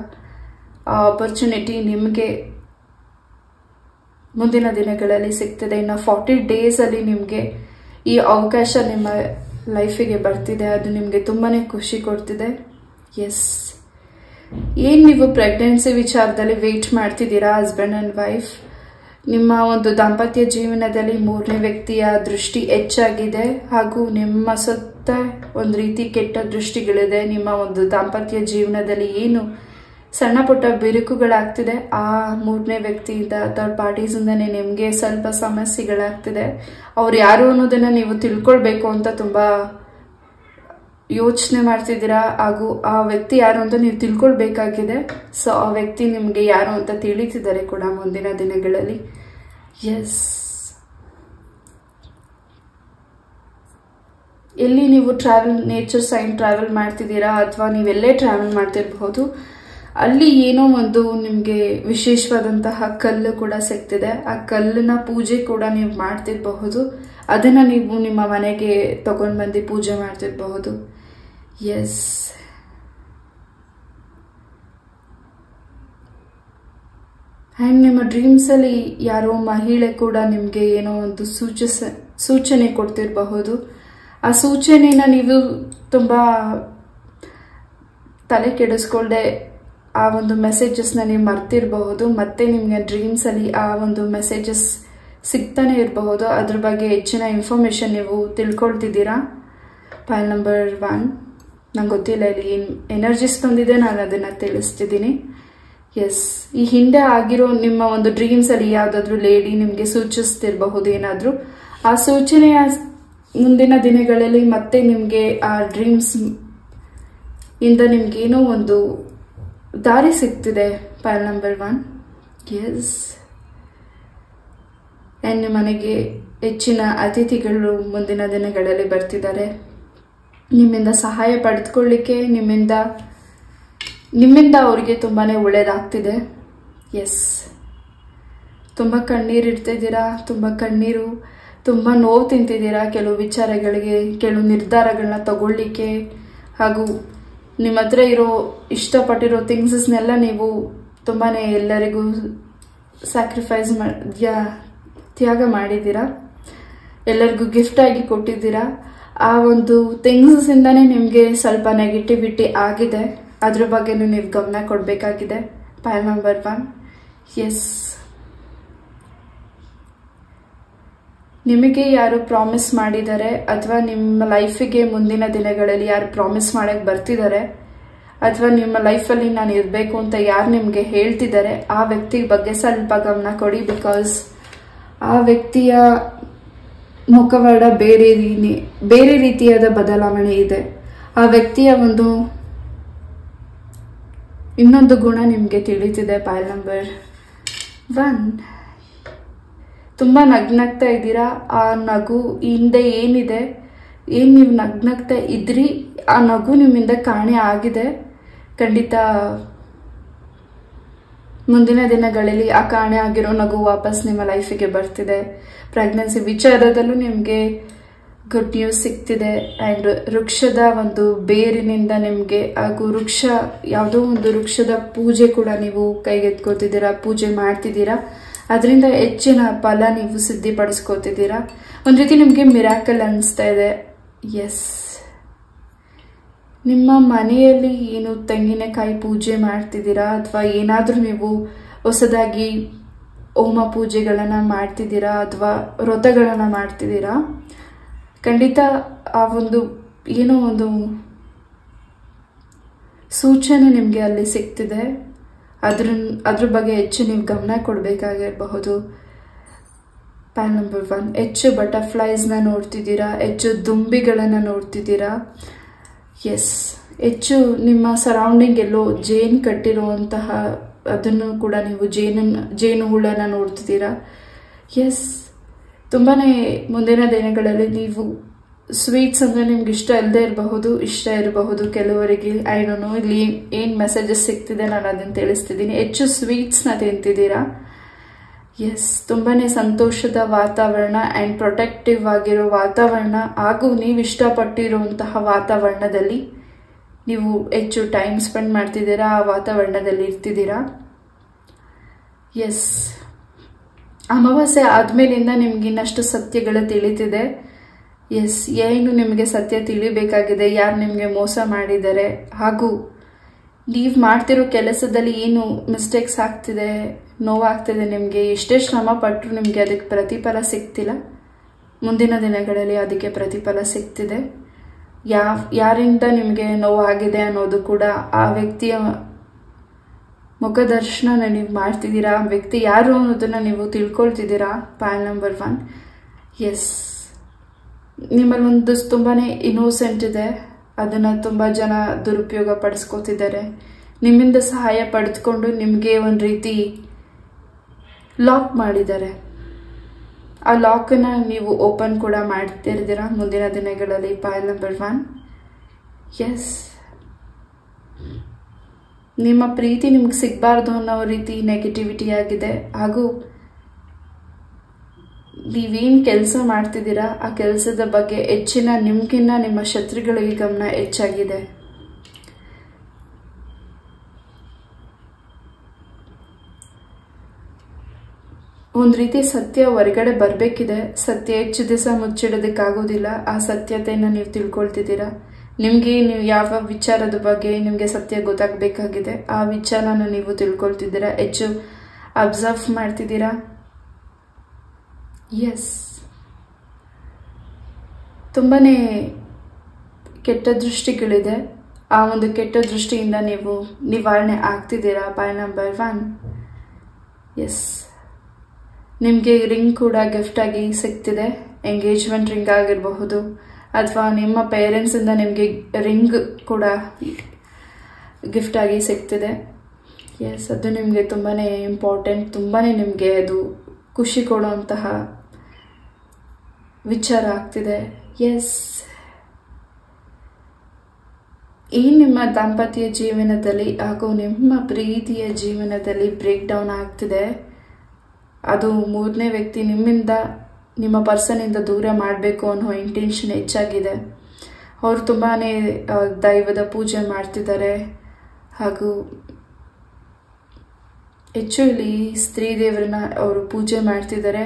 ಆ ಆಪರ್ಚುನಿಟಿ ನಿಮಗೆ ಮುಂದಿನ ದಿನಗಳಲ್ಲಿ ಸಿಗ್ತದೆ. ಇನ್ನು 40 ಡೇಸಲ್ಲಿ ನಿಮಗೆ ಈ ಅವಕಾಶ ನಿಮ್ಮ ಲೈಫಿಗೆ ಬರ್ತಿದೆ. ಅದು ನಿಮಗೆ ತುಂಬಾ ಖುಷಿ ಕೊಡ್ತಿದೆ. ಎಸ್, ಏನು ನೀವು ಪ್ರೆಗ್ನೆನ್ಸಿ ವಿಚಾರದಲ್ಲಿ ವೆಯ್ಟ್ ಮಾಡ್ತಿದ್ದೀರಾ, ಹಸ್ಬೆಂಡ್ ಆ್ಯಂಡ್ ವೈಫ್, ನಿಮ್ಮ ಒಂದು ದಾಂಪತ್ಯ ಜೀವನದಲ್ಲಿ 3ನೇ ವ್ಯಕ್ತಿಯ ದೃಷ್ಟಿ ಹೆಚ್ಚಾಗಿದೆ. ಹಾಗೂ ನಿಮ್ಮ ಸುತ್ತ ಒಂದು ರೀತಿ ಕೆಟ್ಟ ದೃಷ್ಟಿಗಳಿದೆ. ನಿಮ್ಮ ಒಂದು ದಾಂಪತ್ಯ ಜೀವನದಲ್ಲಿ ಏನು ಸಣ್ಣ ಪುಟ್ಟ ಬಿರುಕುಗಳಾಗ್ತಿದೆ, ಆ 3ನೇ ವ್ಯಕ್ತಿಯಿಂದ, ಥರ್ಡ್ ಪಾರ್ಟೀಸಿಂದನೇ ನಿಮಗೆ ಸ್ವಲ್ಪ ಸಮಸ್ಯೆಗಳಾಗ್ತಿದೆ. ಅವ್ರು ಯಾರು ಅನ್ನೋದನ್ನ ನೀವು ತಿಳ್ಕೊಳ್ಬೇಕು ಅಂತ ತುಂಬ ಯೋಚನೆ ಮಾಡ್ತಿದ್ದೀರಾ. ಹಾಗೂ ಆ ವ್ಯಕ್ತಿ ಯಾರು ಅಂತ ನೀವು ತಿಳ್ಕೊಳ್ಬೇಕಾಗಿದೆ. ಸೊ ಆ ವ್ಯಕ್ತಿ ನಿಮಗೆ ಯಾರು ಅಂತ ತಿಳಿತಿದ್ದಾರೆ ಕೂಡ ಮುಂದಿನ ದಿನಗಳಲ್ಲಿ. ಎಸ್, ಎಲ್ಲಿ ನೀವು ನೇಚರ್ ಸೈನ್ ಟ್ರಾವೆಲ್ ಮಾಡ್ತಿದ್ದೀರಾ, ಅಥವಾ ನೀವೆಲ್ಲೇ ಟ್ರಾವೆಲ್ ಮಾಡ್ತಿರ್ಬಹುದು, ಅಲ್ಲಿ ಏನೋ ಒಂದು ನಿಮಗೆ ವಿಶೇಷವಾದಂತಹ ಕಲ್ಲು ಕೂಡ ಸಿಗ್ತಿದೆ. ಆ ಕಲ್ಲಿನ ಪೂಜೆ ಕೂಡ ನೀವು ಮಾಡ್ತಿರಬಹುದು. ಅದನ್ನ ನೀವು ನಿಮ್ಮ ಮನೆಗೆ ತಗೊಂಡು ಬಂದು ಪೂಜೆ ಮಾಡ್ತಿರಬಹುದು. ಎಸ್, ಆ್ಯಂಡ್ ನಿಮ್ಮ ಡ್ರೀಮ್ಸಲ್ಲಿ ಯಾರೋ ಮಹಿಳೆ ಕೂಡ ನಿಮಗೆ ಏನೋ ಒಂದು ಸೂಚನೆ ಕೊಡ್ತಿರಬಹುದು. ಆ ಸೂಚನೆನ ನೀವು ತುಂಬ ತಲೆ ಕೆಡಿಸ್ಕೊಳ್ಳದೆ ಆ ಒಂದು ಮೆಸೇಜಸ್ನ ನೀವು ಮರ್ತಿರಬಹುದು. ಮತ್ತೆ ನಿಮಗೆ ಡ್ರೀಮ್ಸಲ್ಲಿ ಆ ಒಂದು ಮೆಸೇಜಸ್ ಸಿಗ್ತಾನೆ ಇರಬಹುದು. ಅದ್ರ ಬಗ್ಗೆ ಹೆಚ್ಚಿನ ಇನ್ಫಾರ್ಮೇಷನ್ ನೀವು ತಿಳ್ಕೊಳ್ತಿದ್ದೀರಾ. Pile number 1. ನಂಗೆ ಗೊತ್ತಿಲ್ಲ ಇಲ್ಲಿ ಏನು ಎನರ್ಜಿಸ್ ಬಂದಿದೆ, ನಾನು ಅದನ್ನು ತಿಳಿಸ್ತಿದ್ದೀನಿ. ಎಸ್, ಈ ಹಿಂದೆ ಆಗಿರೋ ನಿಮ್ಮ ಒಂದು ಡ್ರೀಮ್ಸಲ್ಲಿ ಯಾವುದಾದ್ರೂ ಲೇಡಿ ನಿಮಗೆ ಸೂಚಿಸ್ತಿರಬಹುದು ಏನಾದರೂ. ಆ ಸೂಚನೆಯ ಮುಂದಿನ ದಿನಗಳಲ್ಲಿ ಮತ್ತೆ ನಿಮಗೆ ಆ ಡ್ರೀಮ್ಸ್ ಇಂದ ನಿಮ್ಗೇನೋ ಒಂದು ದಾರಿ ಸಿಗ್ತಿದೆ. Pile number 1. ಎಸ್, ಆ್ಯಂಡ್ ನಿಮ್ಮ ಮನೆಗೆ ಹೆಚ್ಚಿನ ಅತಿಥಿಗಳು ಮುಂದಿನ ದಿನಗಳಲ್ಲಿ ಬರ್ತಿದ್ದಾರೆ. ನಿಮ್ಮಿಂದ ಸಹಾಯ ಪಡೆದುಕೊಳ್ಳಿಕ್ಕೆ ನಿಮ್ಮಿಂದ ಅವರಿಗೆ ತುಂಬಾ ಒಳ್ಳೇದಾಗ್ತಿದೆ. ಎಸ್, ತುಂಬ ಕಣ್ಣೀರು ಇಡ್ತಿದ್ದೀರಾ, ತುಂಬ ನೋವು ತಿಂತಿದ್ದೀರಾ ಕೆಲವು ವಿಚಾರಗಳಿಗೆ, ಕೆಲವು ನಿರ್ಧಾರಗಳನ್ನ ತಗೊಳ್ಳಿಕ್ಕೆ. ಹಾಗೂ ನಿಮ್ಮ ಹತ್ರ ಇರೋ ಇಷ್ಟಪಟ್ಟಿರೋ ಥಿಂಗ್ಸಸ್ನೆಲ್ಲ ನೀವು ತುಂಬಾ ಎಲ್ಲರಿಗೂ ತ್ಯಾಗ ಮಾಡಿದ್ದೀರಾ, ಎಲ್ಲರಿಗೂ ಗಿಫ್ಟ್ ಆಗಿ ಕೊಟ್ಟಿದ್ದೀರಾ. ಆ ಒಂದು ಥಿಂಗ್ಸಿಂದಾನೇ ನಿಮಗೆ ಸ್ವಲ್ಪ ನೆಗೆಟಿವಿಟಿ ಆಗಿದೆ. ಅದ್ರ ಬಗ್ಗೆನೂ ನೀವು ಗಮನ ಕೊಡಬೇಕಾಗಿದೆ. ಪೈಲ್ ನಂಬರ್ 1. ಎಸ್, ನಿಮಗೆ ಯಾರು ಪ್ರಾಮಿಸ್ ಮಾಡಿದ್ದಾರೆ, ಅಥವಾ ನಿಮ್ಮ ಲೈಫಿಗೆ ಮುಂದಿನ ದಿನಗಳಲ್ಲಿ ಯಾರು ಪ್ರಾಮಿಸ್ ಮಾಡಕ್ಕೆ ಬರ್ತಿದ್ದಾರೆ, ಅಥವಾ ನಿಮ್ಮ ಲೈಫಲ್ಲಿ ನಾನು ಇರಬೇಕು ಅಂತ ಯಾರು ನಿಮಗೆ ಹೇಳ್ತಿದ್ದಾರೆ, ಆ ವ್ಯಕ್ತಿ ಬಗ್ಗೆ ಸ್ವಲ್ಪ ಗಮನ ಕೊಡಿ. ಬಿಕಾಸ್ ಆ ವ್ಯಕ್ತಿಯ ಮುಖವಾಡ ಬೇರೆ ರೀತಿಯಾದ ಬದಲಾವಣೆ ಇದೆ. ಆ ವ್ಯಕ್ತಿಯ ಇನ್ನೊಂದು ಗುಣ ನಿಮಗೆ ತಿಳಿತಿದೆ. ಪೈಲ್ ನಂಬರ್ 1. ತುಂಬ ನಗ್ನಗ್ತಾ ಇದ್ದೀರಾ. ಆ ನಗು ಹಿಂದೆ ಏನಿದೆ, ಏನು ನೀವು ನಗ್ನಗ್ತಾ ಇದ್ರಿ, ಆ ನಗು ನಿಮ್ಮಿಂದ ಕಾಣೆ ಆಗಿದೆ. ಖಂಡಿತ ಮುಂದಿನ ದಿನಗಳಲ್ಲಿ ಆ ಕಾಣೆ ಆಗಿರೋ ನಗು ವಾಪಸ್ ನಿಮ್ಮ ಲೈಫಿಗೆ ಬರ್ತಿದೆ. ಪ್ರೆಗ್ನೆನ್ಸಿ ವಿಚಾರದಲ್ಲೂ ನಿಮಗೆ ಗುಡ್ ನ್ಯೂಸ್ ಸಿಗ್ತಿದೆ. ಆ್ಯಂಡ್ ವೃಕ್ಷದ ಒಂದು ಬೇರಿನಿಂದ ನಿಮಗೆ, ಹಾಗೂ ಯಾವುದೋ ಒಂದು ವೃಕ್ಷದ ಪೂಜೆ ಕೂಡ ನೀವು ಕೈಗೆತ್ಕೋತಿದ್ದೀರಾ, ಪೂಜೆ ಮಾಡ್ತಿದ್ದೀರಾ. ಅದರಿಂದ ಹೆಚ್ಚಿನ ಫಲ ನೀವು ಸಿದ್ಧಿಪಡಿಸ್ಕೋತಿದ್ದೀರಾ. ಒಂದು ರೀತಿ ನಿಮಗೆ ಮಿರಾಕಲ್ ಅನಿಸ್ತಾ ಇದೆ. ಎಸ್, ನಿಮ್ಮ ಮನೆಯಲ್ಲಿ ಏನು ತೆಂಗಿನಕಾಯಿ ಪೂಜೆ ಮಾಡ್ತಿದ್ದೀರಾ, ಅಥವಾ ಏನಾದರೂ ನೀವು ಹೊಸದಾಗಿ ಹೋಮ ಪೂಜೆಗಳನ್ನು ಮಾಡ್ತಿದ್ದೀರಾ, ಅಥವಾ ವ್ರತಗಳನ್ನು ಮಾಡ್ತಿದ್ದೀರಾ, ಖಂಡಿತ ಆ ಒಂದು ಏನೋ ಒಂದು ಸೂಚನೆ ನಿಮಗೆ ಅಲ್ಲಿ ಸಿಗ್ತಿದೆ. ಅದ್ರ ಬಗ್ಗೆ ಹೆಚ್ಚು ನೀವು ಗಮನ ಕೊಡಬೇಕಾಗಿರಬಹುದು. ಪಾಲ್ ನಂಬರ್ 1, ಹೆಚ್ಚು ಬಟರ್ಫ್ಲೈಸ್ನ ನೋಡ್ತಿದ್ದೀರಾ, ಹೆಚ್ಚು ದುಂಬಿಗಳನ್ನು ನೋಡ್ತಿದ್ದೀರಾ. ಎಸ್, ಹೆಚ್ಚು ನಿಮ್ಮ ಸರೌಂಡಿಂಗ್ ಎಲ್ಲೋ ಜೇನು ಕಟ್ಟಿರುವಂತಹ ಅದನ್ನು ಕೂಡ ನೀವು ಜೇನು ಹುಳನ ನೋಡ್ತಿದ್ದೀರಾ. ಎಸ್, ತುಂಬಾ ಮುಂದಿನ ದಿನಗಳಲ್ಲಿ ನೀವು ಸ್ವೀಟ್ಸ್ ಅಂದರೆ ನಿಮ್ಗೆ ಇಷ್ಟ ಇಲ್ಲದೆ ಇರಬಹುದು, ಇಷ್ಟ ಇರಬಹುದು ಕೆಲವರಿಗೆ. ಐ ಡೋಂಟ್ ನೋ ಇಲ್ಲಿ ಏನು ಮೆಸೇಜಸ್ ಸಿಗ್ತಿದೆ, ನಾನು ಅದನ್ನು ತಿಳಿಸ್ತಿದ್ದೀನಿ. ಹೆಚ್ಚು ಸ್ವೀಟ್ಸ್ನ ತಿಂತಿದ್ದೀರಾ. ಎಸ್, ತುಂಬಾ ಸಂತೋಷದ ವಾತಾವರಣ ಆ್ಯಂಡ್ ಪ್ರೊಟೆಕ್ಟಿವ್ ಆಗಿರೋ ವಾತಾವರಣ ಹಾಗೂ ನೀವು ಇಷ್ಟಪಟ್ಟಿರುವಂತಹ ವಾತಾವರಣದಲ್ಲಿ ನೀವು ಹೆಚ್ಚು ಟೈಮ್ ಸ್ಪೆಂಡ್ ಮಾಡ್ತಿದ್ದೀರಾ, ಆ ವಾತಾವರಣದಲ್ಲಿ ಇರ್ತಿದ್ದೀರಾ. ಎಸ್, ಅಮಾವಾಸ್ಯೆ ಆದಮೇಲಿಂದ ನಿಮ್ಗೆ ಇನ್ನಷ್ಟು ಸತ್ಯಗಳು ತಿಳಿತಿದೆ. ಎಸ್, ಏನು ನಿಮಗೆ ಸತ್ಯ ತಿಳಿಬೇಕಾಗಿದೆ, ಯಾರು ನಿಮಗೆ ಮೋಸ ಮಾಡಿದ್ದಾರೆ, ಹಾಗೂ ನೀವು ಮಾಡ್ತಿರೋ ಕೆಲಸದಲ್ಲಿ ಏನು ಮಿಸ್ಟೇಕ್ಸ್ ಆಗ್ತಿದೆ, ನೋವಾಗ್ತಿದೆ, ನಿಮಗೆ ಎಷ್ಟೇ ಶ್ರಮ ಪಟ್ಟರು ನಿಮಗೆ ಅದಕ್ಕೆ ಪ್ರತಿಫಲ ಸಿಗ್ತಿಲ್ಲ. ಮುಂದಿನ ದಿನಗಳಲ್ಲಿ ಅದಕ್ಕೆ ಪ್ರತಿಫಲ ಸಿಗ್ತಿದೆ. ಯಾರಿಂದ ನಿಮಗೆ ನೋವಾಗಿದೆ ಅನ್ನೋದು ಕೂಡ ಆ ವ್ಯಕ್ತಿಯ ಮುಖದರ್ಶನ ನೀವು ಮಾಡ್ತಿದ್ದೀರಾ. ಆ ವ್ಯಕ್ತಿ ಯಾರು ಅನ್ನೋದನ್ನು ನೀವು ತಿಳ್ಕೊಳ್ತಿದ್ದೀರಾ. ಪಾಲ್ ನಂಬರ್ 1. ಎಸ್, ನಿಮ್ಮಲ್ಲಿ ಒಂದು ತುಂಬಾ ಇನ್ನೋಸೆಂಟ್ ಇದೆ, ಅದನ್ನು ತುಂಬ ಜನ ದುರುಪಯೋಗ ಪಡಿಸ್ಕೋತಿದ್ದಾರೆ. ನಿಮ್ಮಿಂದ ಸಹಾಯ ಪಡೆದುಕೊಂಡು ನಿಮಗೆ ಒಂದು ರೀತಿ ಲಾಕ್ ಮಾಡಿದ್ದಾರೆ. ಆ ಲಾಕನ್ನು ನೀವು ಓಪನ್ ಕೂಡ ಮಾಡ್ತಿರ್ತೀರಾ ಮುಂದಿನ ದಿನಗಳಲ್ಲಿ. ಪಾಲ್ ನಂಬರ್ 1. ಎಸ್, ನಿಮ್ಮ ಪ್ರೀತಿ ನಿಮ್ಗೆ ಸಿಗಬಾರ್ದು ಅನ್ನೋ ರೀತಿ ನೆಗೆಟಿವಿಟಿ ಆಗಿದೆ, ಹಾಗೂ ನೀವೇನು ಕೆಲಸ ಮಾಡ್ತಿದ್ದೀರಾ ಆ ಕೆಲಸದ ಬಗ್ಗೆ ಹೆಚ್ಚಿನ ನಿಮ್ಗಿನ್ನ ನಿಮ್ಮ ಶತ್ರುಗಳಿಗೆ ಗಮನ ಹೆಚ್ಚಾಗಿದೆ. ಒಂದು ರೀತಿ ಸತ್ಯ ಹೊರಗಡೆ ಬರಬೇಕಿದೆ. ಸತ್ಯ ಹೆಚ್ಚು ದಿವಸ ಮುಚ್ಚಿಡೋದಕ್ಕಾಗೋದಿಲ್ಲ. ಆ ಸತ್ಯತೆಯನ್ನು ನೀವು ತಿಳ್ಕೊಳ್ತಿದ್ದೀರಾ. ನಿಮಗೆ ನೀವು ಯಾವ ವಿಚಾರದ ಬಗ್ಗೆ ನಿಮಗೆ ಸತ್ಯ ಗೊತ್ತಾಗಬೇಕಾಗಿದೆ ಆ ವಿಚಾರನ ನೀವು ತಿಳ್ಕೊಳ್ತಿದ್ದೀರಾ. ಹೆಚ್ಚು ಅಬ್ಸರ್ವ್ ಮಾಡ್ತಿದ್ದೀರಾ. ಎಸ್, ತುಂಬಾ ಕೆಟ್ಟ ದೃಷ್ಟಿಗಳಿದೆ. ಆ ಒಂದು ಕೆಟ್ಟ ದೃಷ್ಟಿಯಿಂದ ನೀವು ನಿವಾರಣೆ ಆಗ್ತಿದ್ದೀರಾ. ಪಾಲ್ ನಂಬರ್ 1. ಎಸ್, ನಿಮಗೆ ರಿಂಗ್ ಕೂಡ ಗಿಫ್ಟ್ ಆಗಿ ಸಿಗ್ತಿದೆ. ಎಂಗೇಜ್ಮೆಂಟ್ ರಿಂಗ್ ಆಗಿರಬಹುದು, ಅಥವಾ ನಿಮ್ಮ ಪೇರೆಂಟ್ಸಿಂದ ನಿಮಗೆ ರಿಂಗ್ ಕೂಡ ಗಿಫ್ಟ್ ಆಗಿ ಸಿಗ್ತಿದೆ. ಎಸ್, ಅದು ನಿಮಗೆ ತುಂಬಾ ಇಂಪಾರ್ಟೆಂಟ್, ತುಂಬಾ ನಿಮಗೆ ಅದು ಖುಷಿ ಕೊಡುವಂತಹ ವಿಚಾರ ಆಗ್ತಿದೆ. ಎಸ್, ನಿಮ್ಮ ದಾಂಪತ್ಯ ಜೀವನದಲ್ಲಿ ಹಾಗೂ ನಿಮ್ಮ ಪ್ರೀತಿಯ ಜೀವನದಲ್ಲಿ ಬ್ರೇಕ್ ಡೌನ್ ಆಗ್ತಿದೆ. ಅದು ಮೂರನೇ ವ್ಯಕ್ತಿ ನಿಮ್ಮಿಂದ, ನಿಮ್ಮ ಪರ್ಸನಿಂದ ದೂರ ಮಾಡಬೇಕು ಅನ್ನೋ ಇಂಟೆನ್ಷನ್ ಹೆಚ್ಚಾಗಿದೆ. ಅವರು ತುಂಬಾ ದೈವದ ಪೂಜೆ ಮಾಡ್ತಿದ್ದಾರೆ, ಹಾಗೂ ಹೆಚ್ಚು ಇಲ್ಲಿ ಸ್ತ್ರೀ ದೇವರನ್ನ ಅವರು ಪೂಜೆ ಮಾಡ್ತಿದ್ದಾರೆ.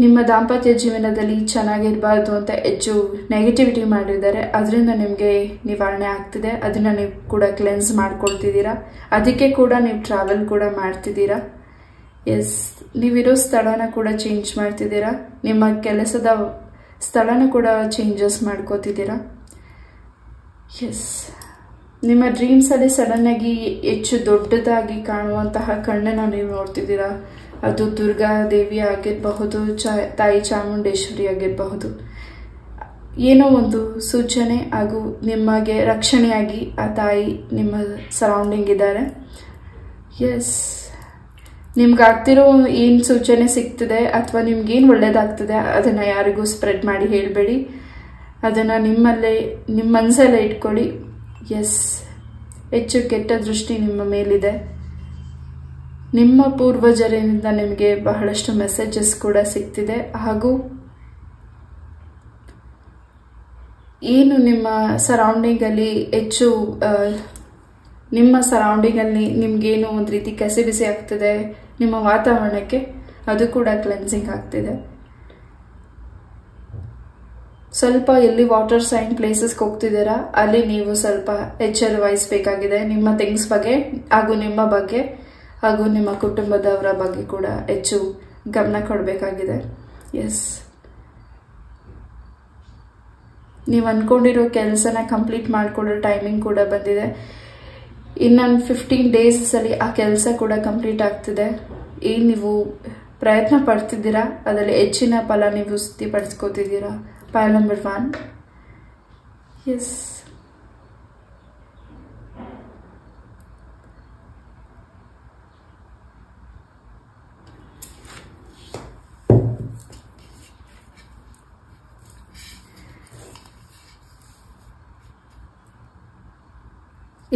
ನಿಮ್ಮ ದಾಂಪತ್ಯ ಜೀವನದಲ್ಲಿ ಚೆನ್ನಾಗಿರಬಾರ್ದು ಅಂತ ಹೆಚ್ಚು ನೆಗೆಟಿವಿಟಿ ಮಾಡಿದ್ದಾರೆ. ಅದರಿಂದ ನಿಮಗೆ ನಿವಾರಣೆ ಆಗ್ತಿದೆ. ಅದನ್ನು ನೀವು ಕೂಡ ಕ್ಲೆನ್ಸ್ ಮಾಡ್ಕೊಳ್ತಿದ್ದೀರಾ. ಅದಕ್ಕೆ ಕೂಡ ನೀವು ಟ್ರಾವೆಲ್ ಕೂಡ ಮಾಡ್ತಿದ್ದೀರಾ. ಎಸ್, ನೀವಿರೋ ಸ್ಥಳನ ಕೂಡ ಚೇಂಜ್ ಮಾಡ್ತಿದ್ದೀರಾ. ನಿಮ್ಮ ಕೆಲಸದ ಸ್ಥಳನ ಕೂಡ ಚೇಂಜಸ್ ಮಾಡ್ಕೋತಿದ್ದೀರಾ. ಎಸ್, ನಿಮ್ಮ ಡ್ರೀಮ್ಸಲ್ಲಿ ಸಡನ್ನಾಗಿ ಹೆಚ್ಚು ದೊಡ್ಡದಾಗಿ ಕಾಣುವಂತಹ ಕಣ್ಣನ್ನು ನೀವು ನೋಡ್ತಿದ್ದೀರಾ. ಅದು ದುರ್ಗಾ ದೇವಿ ಆಗಿರಬಹುದು, ತಾಯಿ ಚಾಮುಂಡೇಶ್ವರಿ ಆಗಿರಬಹುದು. ಏನೋ ಒಂದು ಸೂಚನೆ ಹಾಗೂ ನಿಮಗೆ ರಕ್ಷಣೆಯಾಗಿ ಆ ತಾಯಿ ನಿಮ್ಮ ಸರೌಂಡಿಂಗ್ ಇದ್ದಾರೆ. ಎಸ್, ನಿಮ್ಗಾಗ್ತಿರೋ ಏನು ಸೂಚನೆ ಸಿಗ್ತಿದೆ ಅಥವಾ ನಿಮ್ಗೇನು ಒಳ್ಳೇದಾಗ್ತಿದೆ ಅದನ್ನು ಯಾರಿಗೂ ಸ್ಪ್ರೆಡ್ ಮಾಡಿ ಹೇಳಬೇಡಿ. ಅದನ್ನು ನಿಮ್ಮ ಮನಸ್ಸಲ್ಲೇ ಇಟ್ಕೊಳ್ಳಿ. ಎಸ್, ಹೆಚ್ಚು ಕೆಟ್ಟ ದೃಷ್ಟಿ ನಿಮ್ಮ ಮೇಲಿದೆ. ನಿಮ್ಮ ಪೂರ್ವಜರಿಂದ ನಿಮಗೆ ಬಹಳಷ್ಟು ಮೆಸೇಜಸ್ ಕೂಡ ಸಿಗ್ತಿದೆ. ಹಾಗೂ ಏನು ನಿಮ್ಮ ಸರೌಂಡಿಂಗಲ್ಲಿ ಹೆಚ್ಚು ನಿಮ್ಮ ಸರೌಂಡಿಂಗಲ್ಲಿ ನಿಮಗೇನು ಒಂದು ರೀತಿ ಕಸಿ ಬಿಸಿ ಆಗ್ತಿದೆ ನಿಮ್ಮ ವಾತಾವರಣಕ್ಕೆ, ಅದು ಕೂಡ ಕ್ಲೆನ್ಸಿಂಗ್ ಆಗ್ತಿದೆ. ಸ್ವಲ್ಪ ಎಲ್ಲಿ ವಾಟರ್ ಸೈನ್ ಪ್ಲೇಸಸ್ಗೆ ಹೋಗ್ತಿದ್ದೀರಾ ಅಲ್ಲಿ ನೀವು ಸ್ವಲ್ಪ ಎಚ್ಚರ ವಹಿಸಬೇಕಾಗಿದೆ. ನಿಮ್ಮ ಥಿಂಗ್ಸ್ ಬಗ್ಗೆ ಹಾಗೂ ನಿಮ್ಮ ಬಗ್ಗೆ ಹಾಗೂ ನಿಮ್ಮ ಕುಟುಂಬದವರ ಬಗ್ಗೆ ಕೂಡ ಹೆಚ್ಚು ಗಮನ ಕೊಡಬೇಕಾಗಿದೆ. ಎಸ್, ನೀವು ಅಂದ್ಕೊಂಡಿರೋ ಕೆಲಸನ ಕಂಪ್ಲೀಟ್ ಮಾಡಿಕೊಳ್ಳೋ ಟೈಮಿಂಗ್ ಕೂಡ ಬಂದಿದೆ. ಇನ್ನೊಂದು 15 ಡೇಸಲ್ಲಿ ಆ ಕೆಲಸ ಕೂಡ ಕಂಪ್ಲೀಟ್ ಆಗ್ತಿದೆ. ಏನು ನೀವು ಪ್ರಯತ್ನ ಪಡ್ತಿದ್ದೀರಾ, ಅದರಲ್ಲಿ ಹೆಚ್ಚಿನ ಫಲ ನೀವು ಸಿದ್ಧಿಪಡಿಸ್ಕೋತಿದ್ದೀರಾ. File number 1. ಎಸ್,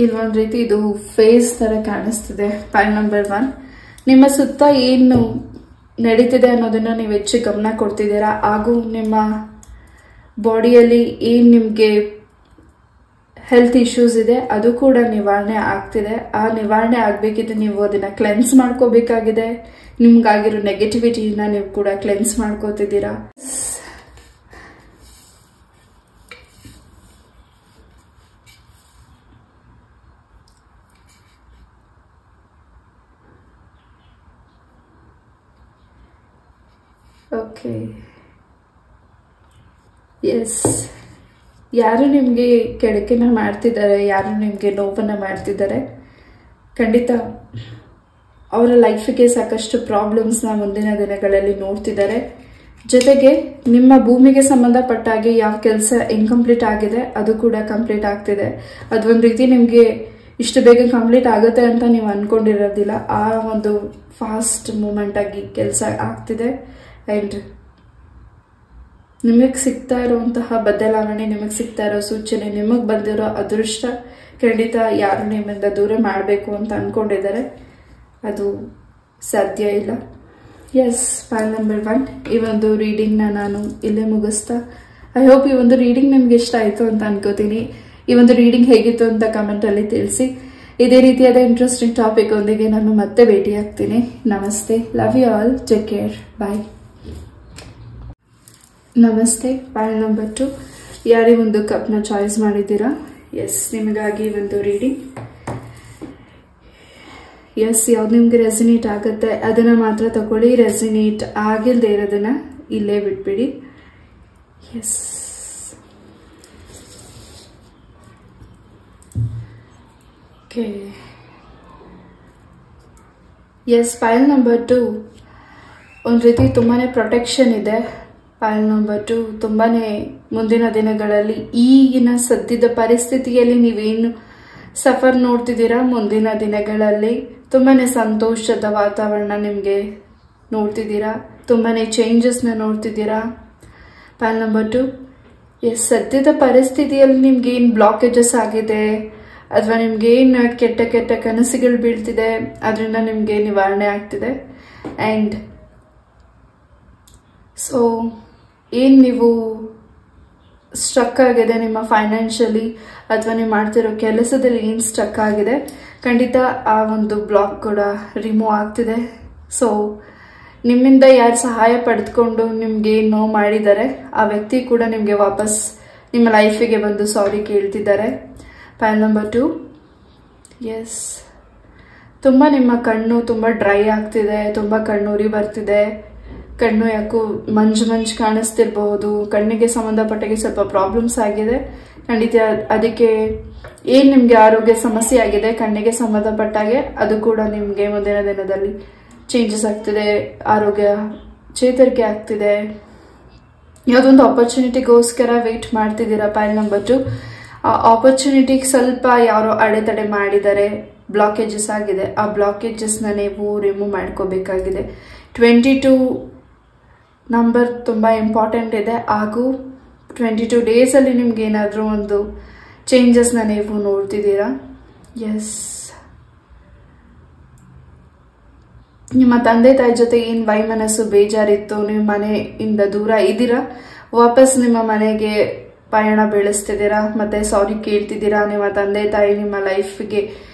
ಇಲ್ಲೊಂದು ರೀತಿ ಇದು ಫೇಸ್ ತರ ಕಾಣಿಸ್ತಿದೆ. File number 1. ನಿಮ್ಮ ಸುತ್ತ ಏನು ನಡೀತಿದೆ ಅನ್ನೋದನ್ನ ನೀವು ಹೆಚ್ಚು ಗಮನ ಕೊಡ್ತಿದ್ದೀರಾ, ಹಾಗೂ ನಿಮ್ಮ ಬಾಡಿಯಲ್ಲಿ ಏನು ನಿಮಗೆ ಹೆಲ್ತ್ ಇಶ್ಯೂಸ್ ಇದೆ ಅದು ಕೂಡ ನಿವಾರಣೆ ಆಗ್ತಿದೆ. ಆ ನಿವಾರಣೆ ಆಗಬೇಕಿದ್ರೆ ನೀವು ಅದನ್ನ ಕ್ಲೆನ್ಸ್ ಮಾಡ್ಕೋಬೇಕಾಗಿದೆ. ನಿಮ್ಗಾಗಿರೋ ನೆಗೆಟಿವಿಟಿನ ನೀವು ಕೂಡ ಕ್ಲೆನ್ಸ್ ಮಾಡ್ಕೋತಿದ್ದೀರಾ. ಓಕೆ, ಎಸ್, ಯಾರು ನಿಮಗೆ ಕೆಡಕಿನ ಮಾಡ್ತಿದ್ದಾರೆ, ಯಾರು ನಿಮಗೆ ನೋವನ್ನು ಮಾಡ್ತಿದ್ದಾರೆ, ಖಂಡಿತ ಅವರ ಲೈಫಿಗೆ ಸಾಕಷ್ಟು ಪ್ರಾಬ್ಲಮ್ಸ್ನ ಮುಂದಿನ ದಿನಗಳಲ್ಲಿ ನೋಡ್ತಿದ್ದಾರೆ. ಜೊತೆಗೆ ನಿಮ್ಮ ಭೂಮಿಗೆ ಸಂಬಂಧಪಟ್ಟ ಹಾಗೆ ಯಾವ ಕೆಲಸ ಇನ್ಕಂಪ್ಲೀಟ್ ಆಗಿದೆ ಅದು ಕೂಡ ಕಂಪ್ಲೀಟ್ ಆಗ್ತಿದೆ. ಅದೊಂದು ರೀತಿ ನಿಮಗೆ ಇಷ್ಟು ಬೇಗ ಕಂಪ್ಲೀಟ್ ಆಗುತ್ತೆ ಅಂತ ನೀವು ಅನ್ಕೊಂಡಿರೋದಿಲ್ಲ. ಆ ಒಂದು ಫಾಸ್ಟ್ ಮೂಮೆಂಟ್ ಆಗಿ ಕೆಲಸ ಆಗ್ತಿದೆ. ಆ್ಯಂಡ್ ನಿಮಗೆ ಸಿಗ್ತಾ ಇರುವಂತಹ ಬದಲಾವಣೆ, ನಿಮಗೆ ಸಿಗ್ತಾ ಇರೋ ಸೂಚನೆ, ನಿಮಗೆ ಬಂದಿರೋ ಅದೃಷ್ಟ ಖಂಡಿತ ಯಾರು ನಿಮ್ಮಿಂದ ದೂರ ಮಾಡಬೇಕು ಅಂತ ಅನ್ಕೊಂಡಿದ್ದಾರೆ ಅದು ಸಾಧ್ಯ ಇಲ್ಲ. Yes, file number 1. ಈ ಒಂದು ರೀಡಿಂಗ್ನ ನಾನು ಇಲ್ಲೇ ಮುಗಿಸ್ತಾ, ಐ ಹೋಪ್ ಈ ಒಂದು ರೀಡಿಂಗ್ ನಿಮ್ಗೆ ಇಷ್ಟ ಆಯಿತು ಅಂತ ಅನ್ಕೋತೀನಿ. ಈ ಒಂದು ರೀಡಿಂಗ್ ಹೇಗಿತ್ತು ಅಂತ ಕಮೆಂಟಲ್ಲಿ ತಿಳಿಸಿ. ಇದೇ ರೀತಿಯಾದ ಇಂಟ್ರೆಸ್ಟಿಂಗ್ ಟಾಪಿಕ್ ಒಂದಿಗೆ ನಾನು ಮತ್ತೆ ಭೇಟಿ ಆಗ್ತೀನಿ. ನಮಸ್ತೆ, love you all, take care, bye. ನಮಸ್ತೆ. Pile number 2. ಯಾರೇ ಒಂದು ಕಪ್ನ ಚಾಯ್ಸ್ ಮಾಡಿದ್ದೀರಾ? ಎಸ್, ನಿಮಗಾಗಿ ಒಂದು ರೀಡಿಂಗ್. ಎಸ್, ಯಾವ್ದು ನಿಮ್ಗೆ ರೆಸಿನೇಟ್ ಆಗುತ್ತೆ ಅದನ್ನ ಮಾತ್ರ ತಗೊಳ್ಳಿ. ರೆಸಿನೇಟ್ ಆಗಿಲ್ದೇ ಇರೋದನ್ನ ಇಲ್ಲೇ ಬಿಟ್ಬಿಡಿ. Yes, okay. Yes, file number 2 ಒಂದು ರೀತಿ ತುಂಬಾನೇ ಪ್ರೊಟೆಕ್ಷನ್ ಇದೆ. ಫೈಲ್ ನಂಬರ್ 2 ತುಂಬಾನೇ ಮುಂದಿನ ದಿನಗಳಲ್ಲಿ ಈಗಿನ ಸದ್ಯದ ಪರಿಸ್ಥಿತಿಯಲ್ಲಿ ನೀವೇನು ಸಫರ್ ನೋಡ್ತಿದ್ದೀರಾ, ಮುಂದಿನ ದಿನಗಳಲ್ಲಿ ತುಂಬಾನೇ ಸಂತೋಷದ ವಾತಾವರಣ ನಿಮಗೆ ನೋಡ್ತಿದ್ದೀರಾ, ತುಂಬಾನೇ ಚೇಂಜಸ್ನ ನೋಡ್ತಿದ್ದೀರಾ. File number 2. ಎಸ್, ಸದ್ಯದ ಪರಿಸ್ಥಿತಿಯಲ್ಲಿ ನಿಮ್ಗೆ ಏನು ಬ್ಲಾಕೇಜಸ್ ಆಗಿದೆ ಅಥವಾ ನಿಮ್ಗೆ ಏನು ಕೆಟ್ಟ ಕೆಟ್ಟ ಕನಸುಗಳು ಬೀಳ್ತಿದೆ ಅದರಿಂದ ನಿಮ್ಗೆ ನಿವಾರಣೆ ಆಗ್ತಿದೆ. ಆ್ಯಂಡ್ ಸೊ ಏನು ನೀವು ಸ್ಟ್ರಕ್ ಆಗಿದೆ ನಿಮ್ಮ ಫೈನಾನ್ಷಿಯಲಿ ಅಥವಾ ನೀವು ಮಾಡ್ತಿರೋ ಕೆಲಸದಲ್ಲಿ ಏನು ಸ್ಟ್ರಕ್ ಆಗಿದೆ, ಖಂಡಿತ ಆ ಒಂದು ಬ್ಲಾಕ್ ಕೂಡ ರಿಮೂವ್ ಆಗ್ತಿದೆ. ಸೊ ನಿಮ್ಮಿಂದ ಯಾರು ಸಹಾಯ ಪಡೆದುಕೊಂಡು ನಿಮ್ಗೆ ನೋವು ಮಾಡಿದ್ದಾರೆ ಆ ವ್ಯಕ್ತಿ ಕೂಡ ನಿಮಗೆ ವಾಪಸ್ ನಿಮ್ಮ ಲೈಫಿಗೆ ಬಂದು ಸಾರಿ ಕೇಳ್ತಿದ್ದಾರೆ. File number 2. ಎಸ್, ತುಂಬ ನಿಮ್ಮ ಕಣ್ಣು ತುಂಬ ಡ್ರೈ ಆಗ್ತಿದೆ, ತುಂಬ ಕಣ್ಣು ಉರಿ ಬರ್ತಿದೆ, ಕಣ್ಣು ಯಾಕೋ ಮಂಜು ಕಾಣಿಸ್ತಿರ್ಬಹುದು, ಕಣ್ಣಿಗೆ ಸಂಬಂಧಪಟ್ಟಾಗೆ ಸ್ವಲ್ಪ ಪ್ರಾಬ್ಲಮ್ಸ್ ಆಗಿದೆ. ಖಂಡಿತ ಅದಕ್ಕೆ ಏನು ನಿಮಗೆ ಆರೋಗ್ಯ ಸಮಸ್ಯೆ ಆಗಿದೆ ಕಣ್ಣಿಗೆ ಸಂಬಂಧಪಟ್ಟಾಗೆ ಅದು ಕೂಡ ನಿಮಗೆ ಮುಂದಿನ ದಿನದಲ್ಲಿ ಚೇಂಜಸ್ ಆಗ್ತಿದೆ, ಆರೋಗ್ಯ ಚೇತರಿಕೆ ಆಗ್ತಿದೆ. ಯಾವುದೊಂದು ಆಪರ್ಚುನಿಟಿಗೋಸ್ಕರ ವೇಟ್ ಮಾಡ್ತಿದ್ದೀರಾ. File number 2. ಆ ಆಪರ್ಚುನಿಟಿಗೆ ಸ್ವಲ್ಪ ಯಾರೋ ಅಡೆತಡೆ ಮಾಡಿದ್ದಾರೆ, ಬ್ಲಾಕೇಜಸ್ ಆಗಿದೆ. ಆ ಬ್ಲಾಕೇಜಸ್ನ ನೀವು ರಿಮೂವ್ ಮಾಡ್ಕೋಬೇಕಾಗಿದೆ. 22 ನಂಬರ್ ತುಂಬ ಇಂಪಾರ್ಟೆಂಟ್ ಇದೆ, ಹಾಗೂ 22 ಡೇಸಲ್ಲಿ ನಿಮ್ಗೆ ಏನಾದರೂ ಒಂದು ಚೇಂಜಸ್ನ ನೀವು ನೋಡ್ತಿದ್ದೀರಾ. ಎಸ್, ನಿಮ್ಮ ತಂದೆ ತಾಯಿ ಜೊತೆ ಏನು ವೈಮನಸ್ಸು ಬೇಜಾರಿತ್ತು, ನೀವು ಮನೆಯಿಂದ ದೂರ ಇದ್ದೀರಾ, ವಾಪಸ್ ನಿಮ್ಮ ಮನೆಗೆ ಪಯಣ ಬೆಳೆಸ್ತಿದ್ದೀರಾ, ಮತ್ತೆ ಸಾರಿ ಕೇಳ್ತಿದ್ದೀರಾ. ನಿಮ್ಮ ತಂದೆ ತಾಯಿ ನಿಮ್ಮ ಲೈಫ್ಗೆ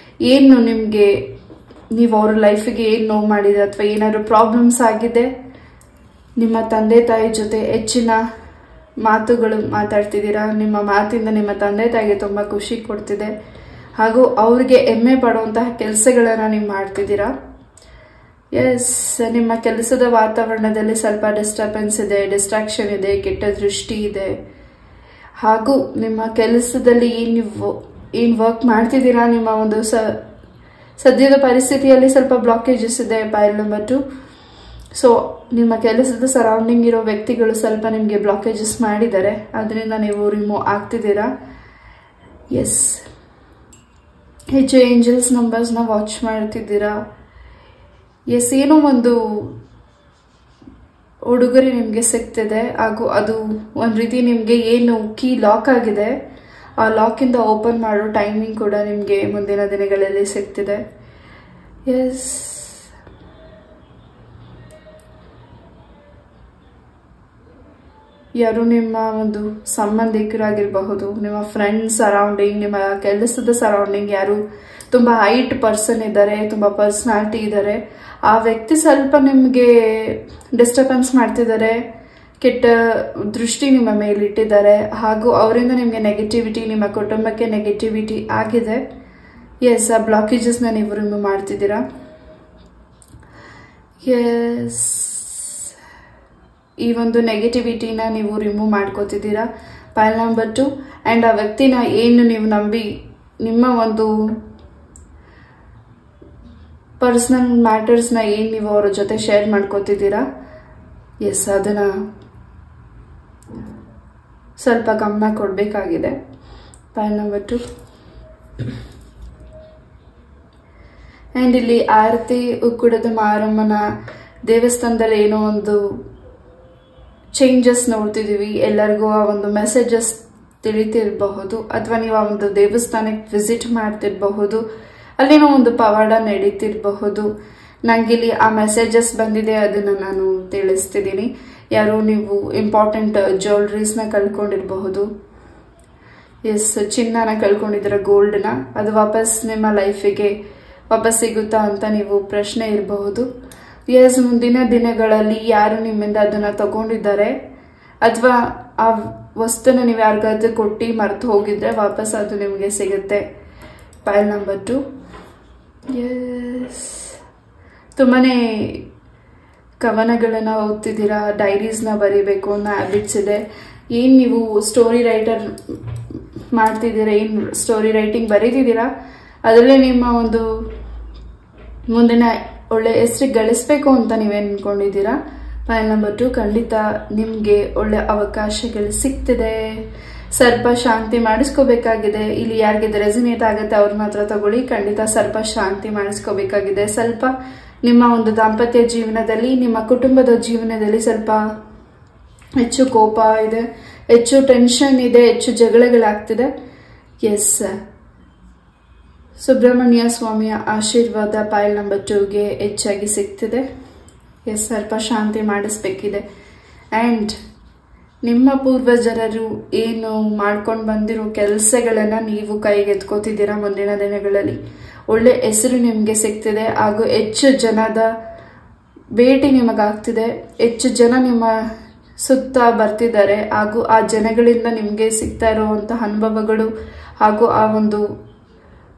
ಏನು ನಿಮಗೆ ನೀವು ಅವ್ರ ಲೈಫಿಗೆ ಏನು ನೋವು ಮಾಡಿದೆ ಅಥವಾ ಏನಾದ್ರು ಪ್ರಾಬ್ಲಮ್ಸ್ ಆಗಿದೆ, ನಿಮ್ಮ ತಂದೆ ತಾಯಿ ಜೊತೆ ಹೆಚ್ಚಿನ ಮಾತುಗಳು ಮಾತಾಡ್ತಿದ್ದೀರಾ. ನಿಮ್ಮ ಮಾತಿಂದ ನಿಮ್ಮ ತಂದೆ ತಾಯಿಗೆ ತುಂಬ ಖುಷಿ ಕೊಡ್ತಿದೆ, ಹಾಗೂ ಅವ್ರಿಗೆ ಹೆಮ್ಮೆ ಪಡುವಂತಹ ಕೆಲಸಗಳನ್ನು ನೀವು ಮಾಡ್ತಿದ್ದೀರಾ. ಎಸ್, ನಿಮ್ಮ ಕೆಲಸದ ವಾತಾವರಣದಲ್ಲಿ ಸ್ವಲ್ಪ ಡಿಸ್ಟರ್ಬೆನ್ಸ್ ಇದೆ, ಡಿಸ್ಟ್ರಾಕ್ಷನ್ ಇದೆ, ಕೆಟ್ಟ ದೃಷ್ಟಿ ಇದೆ, ಹಾಗೂ ನಿಮ್ಮ ಕೆಲಸದಲ್ಲಿ ಏನು ವರ್ಕ್ ಮಾಡ್ತಿದ್ದೀರಾ ನಿಮ್ಮ ಒಂದು ಸದ್ಯದ ಪರಿಸ್ಥಿತಿಯಲ್ಲಿ ಸ್ವಲ್ಪ ಬ್ಲಾಕೇಜಸ್ ಇದೆ. File number 2. ಸೊ ನಿಮ್ಮ ಕೆಲಸದ ಸರೌಂಡಿಂಗ್ ಇರೋ ವ್ಯಕ್ತಿಗಳು ಸ್ವಲ್ಪ ನಿಮಗೆ ಬ್ಲಾಕೇಜಸ್ ಮಾಡಿದ್ದಾರೆ, ಅದರಿಂದ ನೀವು ರಿಮೂವ್ ಆಗ್ತಿದ್ದೀರಾ. ಎಸ್, ಹೆಚ್ಚು ಏಂಜಲ್ಸ್ ನಂಬರ್ಸ್ನ ವಾಚ್ ಮಾಡ್ತಿದ್ದೀರಾ. ಎಸ್, ಏನೋ ಒಂದು ಉಡುಗೊರೆ ನಿಮಗೆ ಸಿಗ್ತಿದೆ, ಹಾಗೂ ಅದು ಒಂದು ರೀತಿ ನಿಮಗೆ ಏನು ಕೀ ಲಾಕ್ ಆಗಿದೆ ಆ ಲಾಕಿಂದ ಓಪನ್ ಮಾಡೋ ಟೈಮಿಂಗ್ ಕೂಡ ನಿಮಗೆ ಮುಂದಿನ ದಿನಗಳಲ್ಲಿ ಸಿಗ್ತಿದೆ. ಎಸ್, ಯಾರು ನಿಮ್ಮ ಒಂದು ಸಂಬಂಧಿಕರಾಗಿರಬಹುದು, ನಿಮ್ಮ ಫ್ರೆಂಡ್ಸ್ ಸರೌಂಡಿಂಗ್, ನಿಮ್ಮ ಕೆಲಸದ ಸರೌಂಡಿಂಗ್ ಯಾರು ತುಂಬ ಹೈಟ್ ಪರ್ಸನ್ ಇದ್ದಾರೆ, ತುಂಬ ಪರ್ಸನಾಲಿಟಿ ಇದ್ದಾರೆ, ಆ ವ್ಯಕ್ತಿ ಸ್ವಲ್ಪ ನಿಮಗೆ ಡಿಸ್ಟರ್ಬೆನ್ಸ್ ಮಾಡ್ತಿದ್ದಾರೆ, ಕೆಟ್ಟ ದೃಷ್ಟಿ ನಿಮ್ಮ ಮೇಲಿಟ್ಟಿದ್ದಾರೆ, ಹಾಗೂ ಅವರಿಂದ ನಿಮಗೆ ನೆಗೆಟಿವಿಟಿ, ನಿಮ್ಮ ಕುಟುಂಬಕ್ಕೆ ನೆಗೆಟಿವಿಟಿ ಆಗಿದೆ. ಎಸ್, ಆ ಬ್ಲಾಕೇಜಸ್ನ ನೀವು ರಿಮೂವ್ ಮಾಡ್ತಿದ್ದೀರಾ. ಎಸ್, ಈ ಒಂದು ನೆಗೆಟಿವಿಟಿನ ನೀವು ರಿಮೂವ್ ಮಾಡ್ಕೋತಿದ್ದೀರಾ. Pile number 2. ಆ್ಯಂಡ್ ಆ ವ್ಯಕ್ತಿನ ಏನು ನೀವು ನಂಬಿ ನಿಮ್ಮ ಒಂದು ಪರ್ಸನಲ್ ಮ್ಯಾಟರ್ಸ್ನ ಏನು ನೀವು ಅವರ ಜೊತೆ ಶೇರ್ ಮಾಡ್ಕೋತಿದ್ದೀರಾ, ಎಸ್, ಅದನ್ನ ಸ್ವಲ್ಪ ಗಮನ ಕೊಡಬೇಕಾಗಿದೆ. ಪೈಲ್ ನಂಬರ್ 2. ಆ್ಯಂಡ್ ಇಲ್ಲಿ ಆರತಿ ಉಕ್ಕುಡದ ಮಾರಮ್ಮನ ದೇವಸ್ಥಾನದಲ್ಲಿ ಏನೋ ಒಂದು ಚೇಂಜಸ್ ನೋಡ್ತಿದ್ದೀವಿ. ಎಲ್ಲರಿಗೂ ಆ ಒಂದು ಮೆಸೇಜಸ್ ತಿಳಿತಿರಬಹುದು, ಅಥವಾ ನೀವು ಆ ಒಂದು ದೇವಸ್ಥಾನಕ್ಕೆ ವಿಸಿಟ್ ಮಾಡ್ತಿರಬಹುದು, ಅಲ್ಲೇನೋ ಒಂದು ಪವಾಡ ನಡೀತಿರಬಹುದು. ನಂಗಿಲ್ಲಿ ಆ ಮೆಸೇಜಸ್ ಬಂದಿದೆ, ಅದನ್ನು ನಾನು ತಿಳಿಸ್ತಿದ್ದೀನಿ. ಯಾರೋ ನೀವು ಇಂಪಾರ್ಟೆಂಟ್ ಜ್ಯುವೆಲ್ರೀಸ್ನ ಕಳ್ಕೊಂಡಿರಬಹುದು. ಎಸ್, ಚಿನ್ನನ ಕಳ್ಕೊಂಡಿದ್ದೀರ, ಗೋಲ್ಡ್ನ, ಅದು ವಾಪಸ್ ನಿಮ್ಮ ಲೈಫಿಗೆ ವಾಪಸ್ ಸಿಗುತ್ತಾ ಅಂತ ನೀವು ಪ್ರಶ್ನೆ ಇರಬಹುದು. ಎಸ್, ಮುಂದಿನ ದಿನಗಳಲ್ಲಿ ಯಾರು ನಿಮ್ಮಿಂದ ಅದನ್ನ ತಗೊಂಡಿದ್ದಾರೆ ಅಥವಾ ಆ ವಸ್ತುನ ನೀವು ಯಾರಿಗಾದ್ರೂ ಕೊಟ್ಟು ಮರೆತು ಹೋಗಿದ್ರೆ ವಾಪಸ್ ಅದು ನಿಮಗೆ ಸಿಗುತ್ತೆ. ಪೈಲ್ ನಂಬರ್ 2. ಎಸ್, ತುಂಬಾನೇ ಕವನಗಳನ್ನು ಓದ್ತಿದ್ದೀರಾ, ಡೈರೀಸ್ನ ಬರೀಬೇಕು ಅನ್ನೋ ಹ್ಯಾಬಿಟ್ಸ್ ಇದೆ. ಏನು ನೀವು ಸ್ಟೋರಿ ರೈಟರ್ ಮಾಡ್ತಿದ್ದೀರಾ, ಏನು ಸ್ಟೋರಿ ರೈಟಿಂಗ್ ಬರೀತಿದ್ದೀರಾ, ಅದರಲ್ಲೇ ನಿಮ್ಮ ಒಂದು ಮುಂದಿನ ಒಳ್ಳೆ ಹೆಸರಿಗೆ ಗಳಿಸ್ಬೇಕು ಅಂತ ನೀವೇನು ಅನ್ಕೊಂಡಿದ್ದೀರಾ. ಪೈಲ್ ನಂಬರ್ 2. ಖಂಡಿತ ನಿಮಗೆ ಒಳ್ಳೆ ಅವಕಾಶಗಳು ಸಿಗ್ತಿದೆ. ಸರ್ಪ ಶಾಂತಿ ಮಾಡಿಸ್ಕೋಬೇಕಾಗಿದೆ. ಇಲ್ಲಿ ಯಾರಿಗೆ ರೆಸಿನೇಟ್ ಆಗುತ್ತೆ ಅವ್ರ ಮಾತ್ರ ತಗೊಳ್ಳಿ. ಖಂಡಿತ ಸರ್ಪ ಶಾಂತಿ ಮಾಡಿಸ್ಕೋಬೇಕಾಗಿದೆ. ಸ್ವಲ್ಪ ನಿಮ್ಮ ಒಂದು ದಾಂಪತ್ಯ ಜೀವನದಲ್ಲಿ, ನಿಮ್ಮ ಕುಟುಂಬದ ಜೀವನದಲ್ಲಿ ಸ್ವಲ್ಪ ಹೆಚ್ಚು ಕೋಪ ಇದೆ, ಹೆಚ್ಚು ಟೆನ್ಷನ್ ಇದೆ, ಹೆಚ್ಚು ಜಗಳಗಳಾಗ್ತಿದೆ. ಎಸ್, ಸುಬ್ರಹ್ಮಣ್ಯ ಸ್ವಾಮಿಯ ಆಶೀರ್ವಾದ ಪೈಲ್ ನಂಬರ್ 2ಗೆ ಹೆಚ್ಚಾಗಿ ಸಿಗ್ತಿದೆ. ಎಸ್, ಸ್ವಲ್ಪ ಶಾಂತಿ ಮಾಡಿಸ್ಬೇಕಿದೆ. ಆ್ಯಂಡ್ ನಿಮ್ಮ ಪೂರ್ವಜರರು ಏನು ಮಾಡ್ಕೊಂಡು ಬಂದಿರೋ ಕೆಲಸಗಳನ್ನು ನೀವು ಕೈಗೆತ್ಕೋತಿದ್ದೀರಾ. ಮುಂದಿನ ದಿನಗಳಲ್ಲಿ ಒಳ್ಳೆ ಹೆಸರು ನಿಮಗೆ ಸಿಗ್ತಿದೆ, ಹಾಗೂ ಹೆಚ್ಚು ಜನದ ಭೇಟಿ ನಿಮಗಾಗ್ತಿದೆ. ಹೆಚ್ಚು ಜನ ನಿಮ್ಮ ಸುತ್ತ ಬರ್ತಿದ್ದಾರೆ, ಹಾಗೂ ಆ ಜನಗಳಿಂದ ನಿಮಗೆ ಸಿಗ್ತಾ ಇರುವಂತಹ ಅನುಭವಗಳು ಹಾಗೂ ಆ ಒಂದು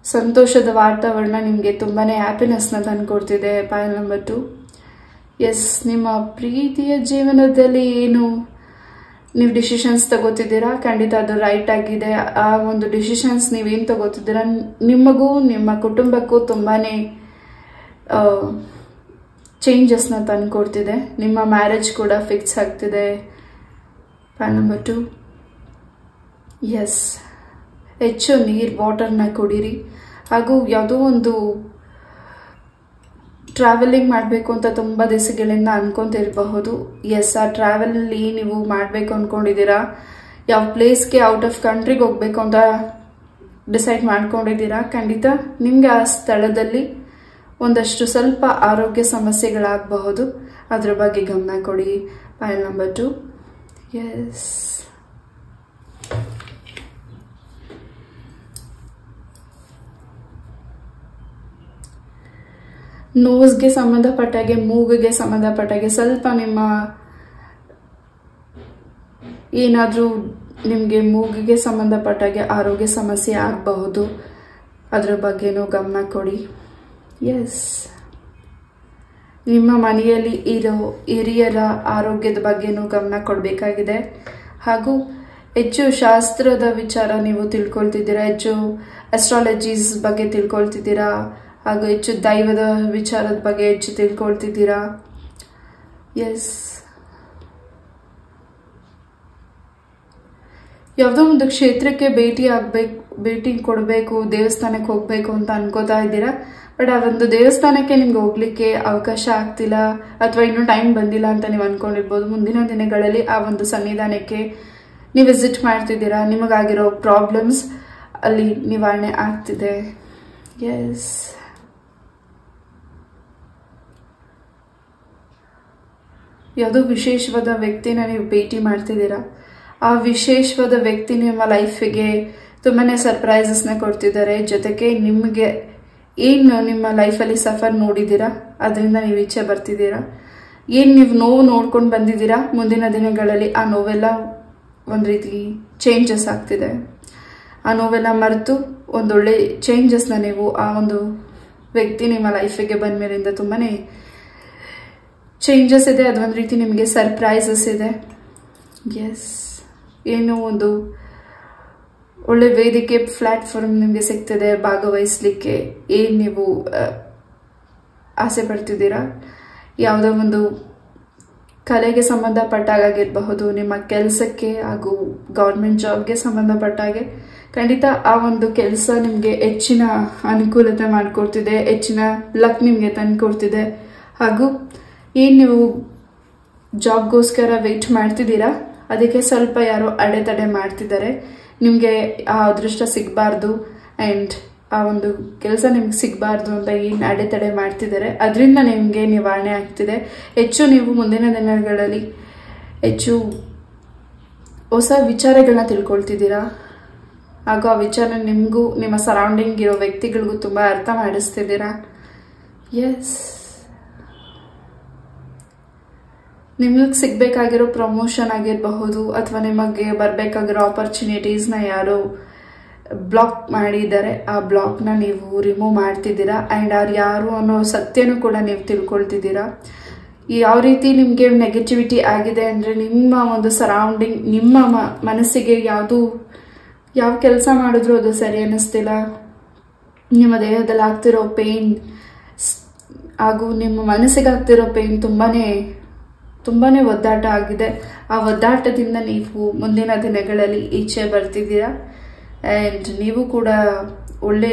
ಸಂತೋಷದ ವಾತಾವರಣ ನಿಮಗೆ ತುಂಬಾನೇ ಹ್ಯಾಪಿನೆಸ್ನ ತಂದುಕೊಡ್ತಿದೆ. ಪೈಲ್ ನಂಬರ್ 2. ಎಸ್, ನಿಮ್ಮ ಪ್ರೀತಿಯ ಜೀವನದಲ್ಲಿ ಏನು ನೀವು ಡಿಸಿಷನ್ಸ್ ತಗೋತಿದ್ದೀರಾ, ಖಂಡಿತ ಅದು ರೈಟ್ ಆಗಿದೆ. ಆ ಒಂದು ಡಿಸಿಷನ್ಸ್ ನೀವೇನು ತಗೋತಿದ್ದೀರಾ ನಿಮಗೂ ನಿಮ್ಮ ಕುಟುಂಬಕ್ಕೂ ತುಂಬಾನೇ ಚೇಂಜಸ್ನ ತಂದುಕೊಡ್ತಿದೆ. ನಿಮ್ಮ ಮ್ಯಾರೇಜ್ ಕೂಡ ಫಿಕ್ಸ್ ಆಗ್ತಿದೆ. ಪೈಲ್ ನಂಬರ್ 2. ಎಸ್, ಹೆಚ್ಚು ವಾಟರ್ನ ಕುಡೀರಿ, ಹಾಗೂ ಯಾವುದೋ ಒಂದು ಟ್ರಾವೆಲಿಂಗ್ ಮಾಡಬೇಕು ಅಂತ ತುಂಬ ದಿವಸಗಳಿಂದ ಅನ್ಕೊಂತಿರಬಹುದು. ಎಸ್, ಆ ಟ್ರಾವೆಲಲ್ಲಿ ನೀವು ಮಾಡಬೇಕು ಅಂದ್ಕೊಂಡಿದ್ದೀರಾ, ಯಾವ ಪ್ಲೇಸ್ಗೆ ಔಟ್ ಆಫ್ ಕಂಟ್ರಿಗೆ ಹೋಗ್ಬೇಕು ಅಂತ ಡಿಸೈಡ್ ಮಾಡ್ಕೊಂಡಿದ್ದೀರಾ. ಖಂಡಿತ ನಿಮಗೆ ಆ ಸ್ಥಳದಲ್ಲಿ ಒಂದಷ್ಟು ಸ್ವಲ್ಪ ಆರೋಗ್ಯ ಸಮಸ್ಯೆಗಳಾಗಬಹುದು, ಅದ್ರ ಬಗ್ಗೆ ಗಮನ ಕೊಡಿ. ಪೈಲ್ ನಂಬರ್ 2. ಎಸ್, ನೋಸ್ಗೆ ಸಂಬಂಧಪಟ್ಟಾಗೆ, ಮೂಗಿಗೆ ಸಂಬಂಧಪಟ್ಟಾಗೆ ಸ್ವಲ್ಪ ನಿಮ್ಮ ಏನಾದರೂ ನಿಮಗೆ ಮೂಗಿಗೆ ಸಂಬಂಧಪಟ್ಟಾಗೆ ಆರೋಗ್ಯ ಸಮಸ್ಯೆ ಆಗಬಹುದು, ಅದ್ರ ಬಗ್ಗೆನೂ ಗಮನ ಕೊಡಿ. ಎಸ್, ನಿಮ್ಮ ಮನೆಯಲ್ಲಿ ಇರೋ ಹಿರಿಯರ ಆರೋಗ್ಯದ ಬಗ್ಗೆನೂ ಗಮನ ಕೊಡಬೇಕಾಗಿದೆ. ಹಾಗೂ ಹೆಚ್ಚು ಶಾಸ್ತ್ರದ ವಿಚಾರ ನೀವು ತಿಳ್ಕೊಳ್ತಿದ್ದೀರಾ, ಹೆಚ್ಚು ಅಸ್ಟ್ರಾಲಜೀಸ್ ಬಗ್ಗೆ ತಿಳ್ಕೊಳ್ತಿದ್ದೀರಾ, ಹಾಗೂ ಹೆಚ್ಚು ದೈವದ ವಿಚಾರದ ಬಗ್ಗೆ ಹೆಚ್ಚು ತಿಳ್ಕೊಳ್ತಿದ್ದೀರಾ. ಎಸ್, ಯಾವುದೋ ಒಂದು ಕ್ಷೇತ್ರಕ್ಕೆ ಭೇಟಿ ಕೊಡಬೇಕು, ದೇವಸ್ಥಾನಕ್ಕೆ ಹೋಗ್ಬೇಕು ಅಂತ ಅನ್ಕೋತಾ ಇದ್ದೀರಾ. ಬಟ್ ಆ ಒಂದು ದೇವಸ್ಥಾನಕ್ಕೆ ನಿಮ್ಗೆ ಹೋಗ್ಲಿಕ್ಕೆ ಅವಕಾಶ ಆಗ್ತಿಲ್ಲ ಅಥವಾ ಇನ್ನೂ ಟೈಮ್ ಬಂದಿಲ್ಲ ಅಂತ ನೀವು ಅನ್ಕೊಂಡಿರ್ಬೋದು. ಮುಂದಿನ ದಿನಗಳಲ್ಲಿ ಆ ಒಂದು ಸನ್ನಿಧಾನಕ್ಕೆ ನೀವು ವಿಸಿಟ್ ಮಾಡ್ತಿದ್ದೀರಾ, ನಿಮಗಾಗಿರೋ ಪ್ರಾಬ್ಲಮ್ಸ್ ಅಲ್ಲಿ ನಿವಾರಣೆ ಆಗ್ತಿದೆ. ಎಸ್, ಯಾವುದೋ ವಿಶೇಷವಾದ ವ್ಯಕ್ತಿನ ನೀವು ಭೇಟಿ ಮಾಡ್ತಿದ್ದೀರಾ. ಆ ವಿಶೇಷವಾದ ವ್ಯಕ್ತಿ ನಿಮ್ಮ ಲೈಫಿಗೆ ತುಂಬಾನೇ ಸರ್ಪ್ರೈಸಸ್ನ ಕೊಡ್ತಿದ್ದಾರೆ. ಜೊತೆಗೆ ನಿಮಗೆ ಏನು ನಿಮ್ಮ ಲೈಫಲ್ಲಿ ಸಫರ್ ನೋಡಿದ್ದೀರಾ ಅದರಿಂದ ನೀವು ಈಚೆ ಬರ್ತಿದ್ದೀರಾ. ಏನು ನೀವು ನೋವು ನೋಡ್ಕೊಂಡು ಬಂದಿದ್ದೀರಾ, ಮುಂದಿನ ದಿನಗಳಲ್ಲಿ ಆ ನೋವೆಲ್ಲ ಒಂದು ರೀತಿ ಚೇಂಜಸ್ ಆಗ್ತಿದೆ. ಆ ನೋವೆಲ್ಲ ಮರೆತು ಒಂದೊಳ್ಳೆ ಚೇಂಜಸ್ನ ನೀವು ಆ ಒಂದು ವ್ಯಕ್ತಿ ನಿಮ್ಮ ಲೈಫಿಗೆ ಬಂದ ಮೇಲಿಂದ ತುಂಬಾನೇ ಚೇಂಜಸ್ ಇದೆ. ಅದೊಂದು ರೀತಿ ನಿಮಗೆ ಸರ್ಪ್ರೈಸಸ್ ಇದೆ. ಎಸ್, ಏನೋ ಒಂದು ಒಳ್ಳೆ ವೇದಿಕೆ ಪ್ಲಾಟ್ಫಾರ್ಮ್ ನಿಮಗೆ ಸಿಗ್ತದೆ ಭಾಗವಹಿಸ್ಲಿಕ್ಕೆ. ಏನು ನೀವು ಆಸೆ ಪಡ್ತಿದ್ದೀರಾ, ಯಾವುದೋ ಒಂದು ಕಲೆಗೆ ಸಂಬಂಧಪಟ್ಟಾಗಿರಬಹುದು, ನಿಮ್ಮ ಕೆಲಸಕ್ಕೆ ಹಾಗೂ ಗೌರ್ಮೆಂಟ್ ಜಾಬ್ಗೆ ಸಂಬಂಧಪಟ್ಟಾಗೆ ಖಂಡಿತ ಆ ಒಂದು ಕೆಲಸ ನಿಮಗೆ ಹೆಚ್ಚಿನ ಅನುಕೂಲತೆ ಮಾಡಿಕೊಡ್ತಿದೆ, ಹೆಚ್ಚಿನ ಲಕ್ ನಿಮಗೆ ತಂದುಕೊಡ್ತಿದೆ. ಹಾಗೂ ಏನು ನೀವು ಜಾಬ್ಗೋಸ್ಕರ ವೆಯ್ಟ್ ಮಾಡ್ತಿದ್ದೀರಾ ಅದಕ್ಕೆ ಸ್ವಲ್ಪ ಯಾರೋ ಅಡೆತಡೆ ಮಾಡ್ತಿದ್ದಾರೆ. ನಿಮಗೆ ಆ ಅದೃಷ್ಟ ಸಿಗಬಾರ್ದು ಆ್ಯಂಡ್ ಆ ಒಂದು ಕೆಲಸ ನಿಮ್ಗೆ ಸಿಗಬಾರ್ದು ಅಂತ ಏನು ಅಡೆತಡೆ ಮಾಡ್ತಿದ್ದಾರೆ ಅದರಿಂದ ನಿಮಗೆ ನಿವಾರಣೆ ಆಗ್ತಿದೆ. ಹೆಚ್ಚು ನೀವು ಮುಂದಿನ ದಿನಗಳಲ್ಲಿ ಹೆಚ್ಚು ಹೊಸ ವಿಚಾರಗಳನ್ನ ತಿಳ್ಕೊಳ್ತಿದ್ದೀರಾ. ಹಾಗೂ ಆ ವಿಚಾರ ನಿಮಗೂ ನಿಮ್ಮ ಸರೌಂಡಿಂಗ್ ಇರೋ ವ್ಯಕ್ತಿಗಳಿಗೂ ತುಂಬ ಅರ್ಥ ಮಾಡಿಸ್ತಿದ್ದೀರಾ. ಎಸ್, ನಿಮಗೆ ಸಿಗಬೇಕಾಗಿರೋ ಪ್ರಮೋಷನ್ ಆಗಿರಬಹುದು ಅಥವಾ ನಿಮಗೆ ಬರಬೇಕಾಗಿರೋ ಆಪರ್ಚುನಿಟೀಸ್ನ ಯಾರೋ ಬ್ಲಾಕ್ ಮಾಡಿದ್ದಾರೆ, ಆ ಬ್ಲಾಕ್ನ ನೀವು ರಿಮೂವ್ ಮಾಡ್ತಿದ್ದೀರಾ. ಆ್ಯಂಡ್ ಅವ್ರು ಯಾರು ಅನ್ನೋ ಸತ್ಯನೂ ಕೂಡ ನೀವು ತಿಳ್ಕೊಳ್ತಿದ್ದೀರಾ. ಯಾವ ರೀತಿ ನಿಮಗೆ ನೆಗೆಟಿವಿಟಿ ಆಗಿದೆ ಅಂದರೆ ನಿಮ್ಮ ಒಂದು ಸರೌಂಡಿಂಗ್, ನಿಮ್ಮ ಮನಸ್ಸಿಗೆ ಯಾವ ಕೆಲಸ ಮಾಡಿದ್ರೂ ಅದು ಸರಿ ಅನ್ನಿಸ್ತಿಲ್ಲ. ನಿಮ್ಮ ದೇಹದಲ್ಲಿ ಆಗ್ತಿರೋ ಪೇನ್ ಹಾಗೂ ನಿಮ್ಮ ಮನಸ್ಸಿಗೆ ಆಗ್ತಿರೋ ಪೇನ್ ತುಂಬಾನೇ ಒದ್ದಾಟ ಆಗಿದೆ. ಆ ಒದ್ದಾಟದಿಂದ ನೀವು ಮುಂದಿನ ದಿನಗಳಲ್ಲಿ ಈಚೆ ಬರ್ತಿದ್ದೀರಾ. ಆ್ಯಂಡ್ ನೀವು ಕೂಡ ಒಳ್ಳೆ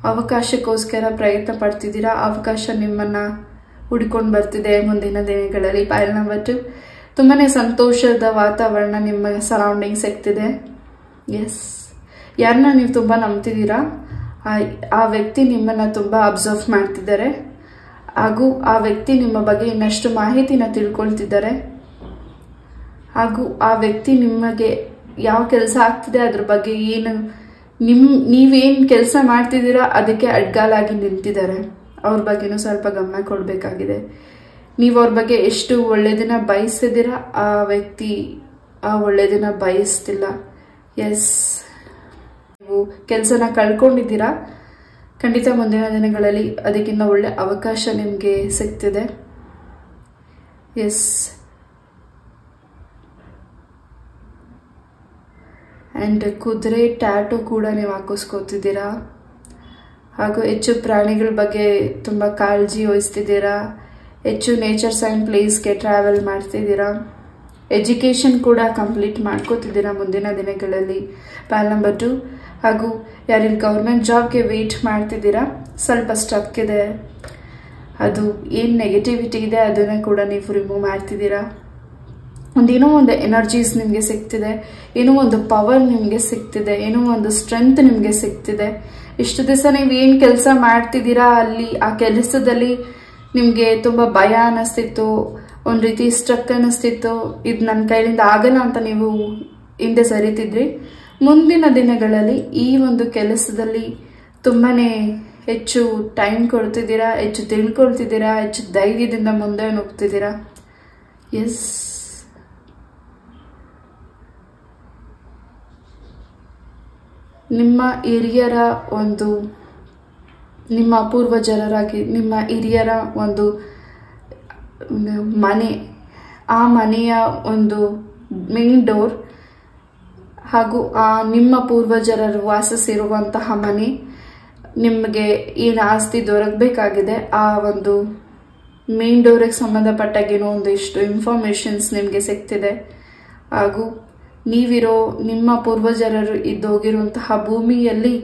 ಅವಕಾಶಕ್ಕೋಸ್ಕರ ಪ್ರಯತ್ನ ಪಡ್ತಿದ್ದೀರಾ. ಅವಕಾಶ ನಿಮ್ಮನ್ನು ಹುಡ್ಕೊಂಡು ಬರ್ತಿದೆ ಮುಂದಿನ ದಿನಗಳಲ್ಲಿ. ಫೈಲ್ ನಂಬರ್ 2, ತುಂಬಾನೇ ಸಂತೋಷದ ವಾತಾವರಣ ನಿಮ್ಮ ಸರೌಂಡಿಂಗ್ ಸಿಗ್ತಿದೆ. ಎಸ್, ಯಾರನ್ನ ನೀವು ತುಂಬ ನಂಬ್ತಿದ್ದೀರಾ ಆ ವ್ಯಕ್ತಿ ನಿಮ್ಮನ್ನು ತುಂಬ ಅಬ್ಸರ್ವ್ ಮಾಡ್ತಿದ್ದಾರೆ. ಹಾಗೂ ಆ ವ್ಯಕ್ತಿ ನಿಮ್ಮ ಬಗ್ಗೆ ಇನ್ನಷ್ಟು ಮಾಹಿತಿನ ತಿಳ್ಕೊಳ್ತಿದ್ದಾರೆ. ಹಾಗೂ ಆ ವ್ಯಕ್ತಿ ನಿಮಗೆ ಯಾವ ಕೆಲಸ ಆಗ್ತಿದೆ ಅದ್ರ ಬಗ್ಗೆ ನೀವೇನು ಕೆಲಸ ಮಾಡ್ತಿದ್ದೀರಾ ಅದಕ್ಕೆ ಅಡ್ಗಾಲಾಗಿ ನಿಂತಿದ್ದಾರೆ. ಅವ್ರ ಬಗ್ಗೆನೂ ಸ್ವಲ್ಪ ಗಮನ ಕೊಡಬೇಕಾಗಿದೆ. ನೀವು ಅವ್ರ ಬಗ್ಗೆ ಎಷ್ಟು ಒಳ್ಳೆಯದನ್ನ ಬಯಸ್ತಿದ್ದೀರಾ, ಆ ವ್ಯಕ್ತಿ ಆ ಒಳ್ಳೆಯದನ್ನ ಬಯಸ್ತಿಲ್ಲ. ಎಸ್, ನೀವು ಕೆಲಸನ ಕಳ್ಕೊಂಡಿದ್ದೀರಾ. ಖಂಡಿತ ಮುಂದಿನ ದಿನಗಳಲ್ಲಿ ಅದಕ್ಕಿಂತ ಒಳ್ಳೆ ಅವಕಾಶ ನಿಮಗೆ ಸಿಗ್ತಿದೆ. ಎಸ್, ಆ್ಯಂಡ್ ಕುದುರೆ ಟ್ಯಾಟು ಕೂಡ ನೀವು ಹಾಕಿಸ್ಕೋತಿದ್ದೀರಾ. ಹಾಗೂ ಹೆಚ್ಚು ಪ್ರಾಣಿಗಳ ಬಗ್ಗೆ ತುಂಬ ಕಾಳಜಿ ವಹಿಸ್ತಿದ್ದೀರಾ. ಹೆಚ್ಚು ನೇಚರ್ಸ್ ಆ್ಯಂಡ್ ಪ್ಲೇಸ್ಗೆ ಟ್ರಾವೆಲ್ ಮಾಡ್ತಿದ್ದೀರಾ. ಎಜುಕೇಷನ್ ಕೂಡ ಕಂಪ್ಲೀಟ್ ಮಾಡ್ಕೋತಿದ್ದೀರಾ ಮುಂದಿನ ದಿನಗಳಲ್ಲಿ. ಫೈಲ್ ನಂಬರ್ 2, ಹಾಗೂ ಯಾರಿಲ್ಲಿ ಗೌರ್ಮೆಂಟ್ ಜಾಬ್ಗೆ ವೆಯ್ಟ್ ಮಾಡ್ತಿದ್ದೀರಾ, ಸ್ವಲ್ಪ ಸ್ಟಕ್ ಇದೆ. ಅದು ಏನು ನೆಗೆಟಿವಿಟಿ ಇದೆ ಅದನ್ನು ಕೂಡ ನೀವು ರಿಮೂವ್ ಮಾಡ್ತಿದ್ದೀರಾ. ಏನೋ ಒಂದು ಎನರ್ಜೀಸ್ ನಿಮಗೆ ಸಿಗ್ತಿದೆ, ಏನೋ ಒಂದು ಪವರ್ ನಿಮಗೆ ಸಿಗ್ತಿದೆ, ಏನೋ ಒಂದು ಸ್ಟ್ರೆಂತ್ ನಿಮಗೆ ಸಿಗ್ತಿದೆ. ಇಷ್ಟು ದಿವಸ ನೀವು ಏನು ಕೆಲಸ ಮಾಡ್ತಿದ್ದೀರಾ ಅಲ್ಲಿ ಆ ಕೆಲಸದಲ್ಲಿ ನಿಮಗೆ ತುಂಬ ಭಯ ಅನ್ನಿಸ್ತಿತ್ತು, ಒಂದು ರೀತಿ ಸ್ಟ್ರಕ್ ಅನ್ನಿಸ್ತಿತ್ತು, ಇದು ನನ್ನ ಕೈಲಿಂದ ಆಗಲ್ಲ ಅಂತ ನೀವು ಹಿಂದೆ ಸರಿತಿದ್ರಿ. ಮುಂದಿನ ದಿನಗಳಲ್ಲಿ ಈ ಒಂದು ಕೆಲಸದಲ್ಲಿ ತುಂಬಾನೇ ಹೆಚ್ಚು ಟೈಮ್ ಕೊಡ್ತಿದ್ದೀರಾ, ಹೆಚ್ಚು ತಿಳ್ಕೊಳ್ತಿದ್ದೀರಾ, ಹೆಚ್ಚು ಧೈರ್ಯದಿಂದ ಮುಂದೆ ಹೋಗ್ತಿದ್ದೀರಾ. ಎಸ್, ನಿಮ್ಮ ಹಿರಿಯರ ಒಂದು, ನಿಮ್ಮ ಪೂರ್ವಜರಾಗಿ ನಿಮ್ಮ ಹಿರಿಯರ ಒಂದು ಮನೆ, ಆ ಮನೆಯ ಒಂದು ಮೇನ್ ಡೋರ್ ಹಾಗೂ ಆ ನಿಮ್ಮ ಪೂರ್ವಜರರು ವಾಸಿಸಿರುವಂತಹ ಮನೆ, ನಿಮಗೆ ಏನು ಆಸ್ತಿ ದೊರಕಬೇಕಾಗಿದೆ ಆ ಒಂದು ಮೇನ್ ಡೋರಿಗೆ ಸಂಬಂಧಪಟ್ಟಾಗೇನೋ ಒಂದಿಷ್ಟು ಇನ್ಫಾರ್ಮೇಶನ್ಸ್ ನಿಮಗೆ ಸಿಗ್ತಿದೆ. ಹಾಗೂ ನೀವಿರೋ ನಿಮ್ಮ ಪೂರ್ವಜರರು ಇದ್ದೋಗಿರುವಂತಹ ಭೂಮಿಯಲ್ಲಿ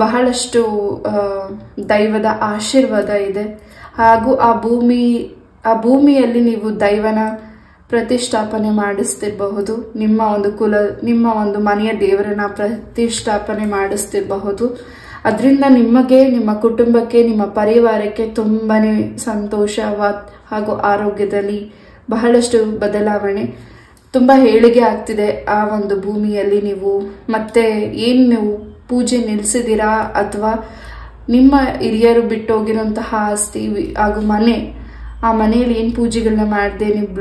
ಬಹಳಷ್ಟು ದೈವದ ಆಶೀರ್ವಾದ ಇದೆ. ಹಾಗೂ ಆ ಭೂಮಿಯಲ್ಲಿ ನೀವು ದೈವನ ಪ್ರತಿಷ್ಠಾಪನೆ ಮಾಡಿಸ್ತಿರಬಹುದು. ನಿಮ್ಮ ಒಂದು ಮನೆಯ ದೇವರನ್ನ ಪ್ರತಿಷ್ಠಾಪನೆ ಮಾಡಿಸ್ತಿರಬಹುದು. ಅದರಿಂದ ನಿಮಗೆ, ನಿಮ್ಮ ಕುಟುಂಬಕ್ಕೆ, ನಿಮ್ಮ ಪರಿವಾರಕ್ಕೆ ತುಂಬಾನೇ ಸಂತೋಷ ಹಾಗೂ ಆರೋಗ್ಯದಲ್ಲಿ ಬಹಳಷ್ಟು ಬದಲಾವಣೆ, ತುಂಬಾ ಏಳಿಗೆ ಆಗ್ತಿದೆ. ಆ ಒಂದು ಭೂಮಿಯಲ್ಲಿ ನೀವು ಮತ್ತೆ ನೀವು ಪೂಜೆ ನಿಲ್ಲಿಸಿದಿರಾ ಅಥವಾ ನಿಮ್ಮ ಹಿರಿಯರು ಬಿಟ್ಟೋಗಿರುವಂತಹ ಆಸ್ತಿ ಹಾಗೂ ಆ ಮನೆಯಲ್ಲಿ ಏನು ಪೂಜೆಗಳನ್ನ ಮಾಡದೆ ನೀವು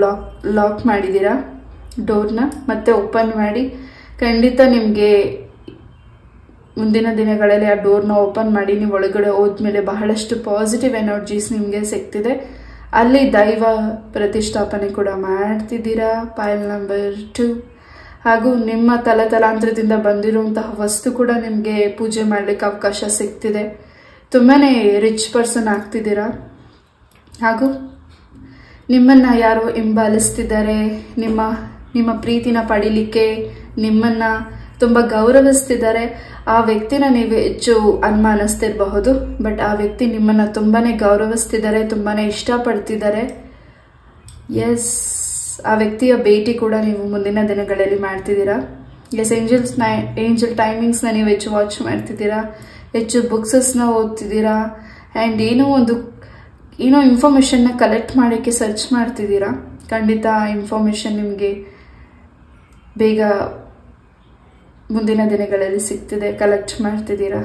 ಲಾಕ್ ಮಾಡಿದ್ದೀರಾ ಡೋರ್ನ, ಮತ್ತೆ ಓಪನ್ ಮಾಡಿ. ಖಂಡಿತ ನಿಮಗೆ ಮುಂದಿನ ದಿನಗಳಲ್ಲಿ ಆ ಡೋರ್ನ ಓಪನ್ ಮಾಡಿ ನೀವು ಒಳಗಡೆ ಹೋದ್ಮೇಲೆ ಬಹಳಷ್ಟು ಪಾಸಿಟಿವ್ ಎನರ್ಜೀಸ್ ನಿಮಗೆ ಸಿಗ್ತಿದೆ. ಅಲ್ಲಿ ದೈವ ಪ್ರತಿಷ್ಠಾಪನೆ ಕೂಡ ಮಾಡ್ತಿದ್ದೀರಾ. ಪೈಲ್ ನಂಬರ್ 2. ಹಾಗೂ ನಿಮ್ಮ ತಲಾಂತರದಿಂದ ಬಂದಿರುವಂತಹ ವಸ್ತು ಕೂಡ ನಿಮಗೆ ಪೂಜೆ ಮಾಡ್ಲಿಕ್ಕೆ ಅವಕಾಶ ಸಿಗ್ತಿದೆ. ತುಂಬಾನೇ ರಿಚ್ ಪರ್ಸನ್ ಆಗ್ತಿದ್ದೀರಾ. ಹಾಗೂ ನಿಮ್ಮನ್ನ ಯಾರೋ ಹಿಂಬಾಲಿಸ್ತಿದ್ದಾರೆ, ನಿಮ್ಮ ಪ್ರೀತಿನ ಪಡಿಲಿಕ್ಕೆ ನಿಮ್ಮನ್ನ ತುಂಬಾ ಗೌರವಿಸ್ತಿದ್ದಾರೆ. ಆ ವ್ಯಕ್ತಿನ ನೀವು ಹೆಚ್ಚು ಅನುಮಾನಿಸ್ತಿರಬಹುದು, ಬಟ್ ಆ ವ್ಯಕ್ತಿ ನಿಮ್ಮನ್ನ ತುಂಬಾನೇ ಗೌರವಿಸ್ತಿದ್ದಾರೆ, ತುಂಬಾನೇ ಇಷ್ಟಪಡ್ತಿದ್ದಾರೆ. ಎಸ್, ಆ ವ್ಯಕ್ತಿಯ ಭೇಟಿ ಕೂಡ ನೀವು ಮುಂದಿನ ದಿನಗಳಲ್ಲಿ ಮಾಡ್ತಿದ್ದೀರಾ. ಎಸ್, ಏಂಜಲ್ ಟೈಮಿಂಗ್ಸ್ನ ನೀವು ಹೆಚ್ಚು ವಾಚ್ ಮಾಡ್ತಿದ್ದೀರಾ, ಹೆಚ್ಚು ಬುಕ್ಸಸ್ನ ಓದ್ತಿದ್ದೀರಾ, ಆ್ಯಂಡ್ ಏನೋ ಇನ್ಫಾರ್ಮೇಷನ್ನ ಕಲೆಕ್ಟ್ ಮಾಡೋಕ್ಕೆ ಸರ್ಚ್ ಮಾಡ್ತಿದ್ದೀರಾ. ಖಂಡಿತ ಇನ್ಫಾರ್ಮೇಷನ್ ನಿಮಗೆ ಬೇಗ ಮುಂದಿನ ದಿನಗಳಲ್ಲಿ ಸಿಗ್ತಿದೆ, ಕಲೆಕ್ಟ್ ಮಾಡ್ತಿದ್ದೀರಾ.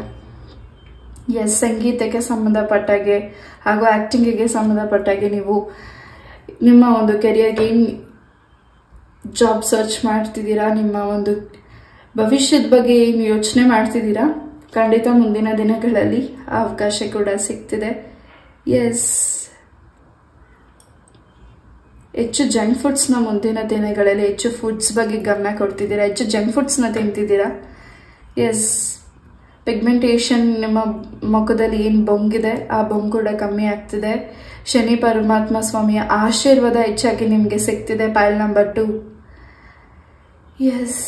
ಎಸ್, ಸಂಗೀತಕ್ಕೆ ಸಂಬಂಧಪಟ್ಟಾಗೆ ಹಾಗೂ ಆ್ಯಕ್ಟಿಂಗಿಗೆ ಸಂಬಂಧಪಟ್ಟಾಗೆ ನೀವು ನಿಮ್ಮ ಒಂದು ಕೆರಿಯರ್ಗೆ ಜಾಬ್ ಸರ್ಚ್ ಮಾಡ್ತಿದ್ದೀರಾ, ನಿಮ್ಮ ಒಂದು ಭವಿಷ್ಯದ ಬಗ್ಗೆ ಏನು ಯೋಚನೆ ಮಾಡ್ತಿದ್ದೀರಾ. ಖಂಡಿತ ಮುಂದಿನ ದಿನಗಳಲ್ಲಿ ಅವಕಾಶ ಕೂಡ ಸಿಗ್ತಿದೆ. ಎಸ್, ಹೆಚ್ಚು ಜಂಕ್ ಫುಡ್ಸ್ನ ಮುಂದಿನ ದಿನಗಳಲ್ಲಿ ಹೆಚ್ಚು ಫುಡ್ಸ್ ಬಗ್ಗೆ ಗಮನ ಕೊಡ್ತಿದ್ದೀರಾ, ಹೆಚ್ಚು ಜಂಕ್ ಫುಡ್ಸ್ನ ತಿಂತಿದ್ದೀರಾ. ಎಸ್, ಪಿಗ್ಮೆಂಟೇಷನ್, ನಿಮ್ಮ ಮುಖದಲ್ಲಿ ಏನು ಬೊಂಗಿದೆ ಆ ಬೊಂಗು ಕೂಡ ಕಮ್ಮಿ ಆಗ್ತಿದೆ. ಶನಿ ಪರಮಾತ್ಮ ಸ್ವಾಮಿಯ ಆಶೀರ್ವಾದ ಹೆಚ್ಚಾಗಿ ನಿಮಗೆ ಸಿಗ್ತಿದೆ. Pile number 2. ಎಸ್,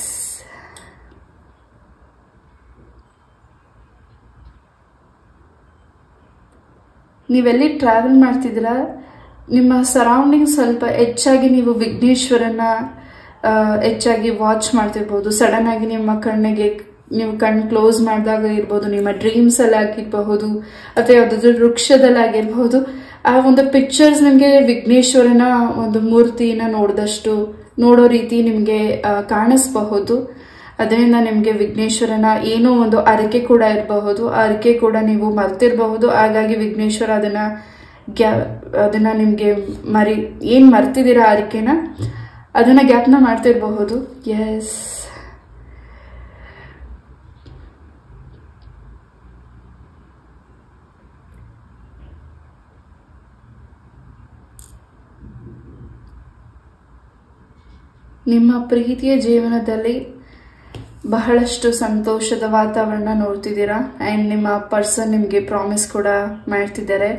ನೀವೆಲ್ಲಿ ಟ್ರಾವೆಲ್ ಮಾಡ್ತಿದ್ದೀರಾ, ನಿಮ್ಮ ಸರೌಂಡಿಂಗ್ ಸ್ವಲ್ಪ ಹೆಚ್ಚಾಗಿ ನೀವು ವಿಘ್ನೇಶ್ವರನ ಹೆಚ್ಚಾಗಿ ವಾಚ್ ಮಾಡ್ತಿರ್ಬೋದು. ಸಡನ್ ಆಗಿ ನಿಮ್ಮ ಕಣ್ಣಿಗೆ ನೀವು ಕಣ್ಣು ಕ್ಲೋಸ್ ಮಾಡಿದಾಗ ಇರ್ಬೋದು, ನಿಮ್ಮ ಡ್ರೀಮ್ಸ್ ಅಲ್ಲಿ ಆಗಿರಬಹುದು ಅಥವಾ ಯಾವುದಾದ್ರೂ ವೃಕ್ಷದಲ್ಲಾಗಿರ್ಬಹುದು, ಆ ಒಂದು ಪಿಕ್ಚರ್ಸ್ ನಿಮಗೆ ವಿಘ್ನೇಶ್ವರನ ಒಂದು ಮೂರ್ತಿನ ನೋಡೋ ರೀತಿ ನಿಮಗೆ ಕಾಣಿಸಬಹುದು. ಅದರಿಂದ ನಿಮಗೆ ವಿಘ್ನೇಶ್ವರನ ಏನೋ ಒಂದು ಅರಿಕೆ ಕೂಡ ಇರಬಹುದು, ಅರಿಕೆ ಕೂಡ ನೀವು ಮರ್ತಿರಬಹುದು. ಹಾಗಾಗಿ ವಿಘ್ನೇಶ್ವರ ಅದನ್ನ ನಿಮಗೆ ಏನ್ ಮರ್ತಿದ್ದೀರಾ ಅರಿಕೆನ, ಅದನ್ನ ಜ್ಞಾಪನ ಮಾಡ್ತಿರಬಹುದು. ಎಸ್, ನಿಮ್ಮ ಪ್ರೀತಿಯ ಜೀವನದಲ್ಲಿ ಬಹಳಷ್ಟು ಸಂತೋಷದ ವಾತಾವರಣ ನೋಡ್ತಿದ್ದೀರಾ. ಆ್ಯಂಡ್ ನಿಮ್ಮ ಪರ್ಸನ್ ನಿಮಗೆ ಪ್ರಾಮಿಸ್ ಕೂಡ ಮಾಡ್ತಿದ್ದಾರೆ.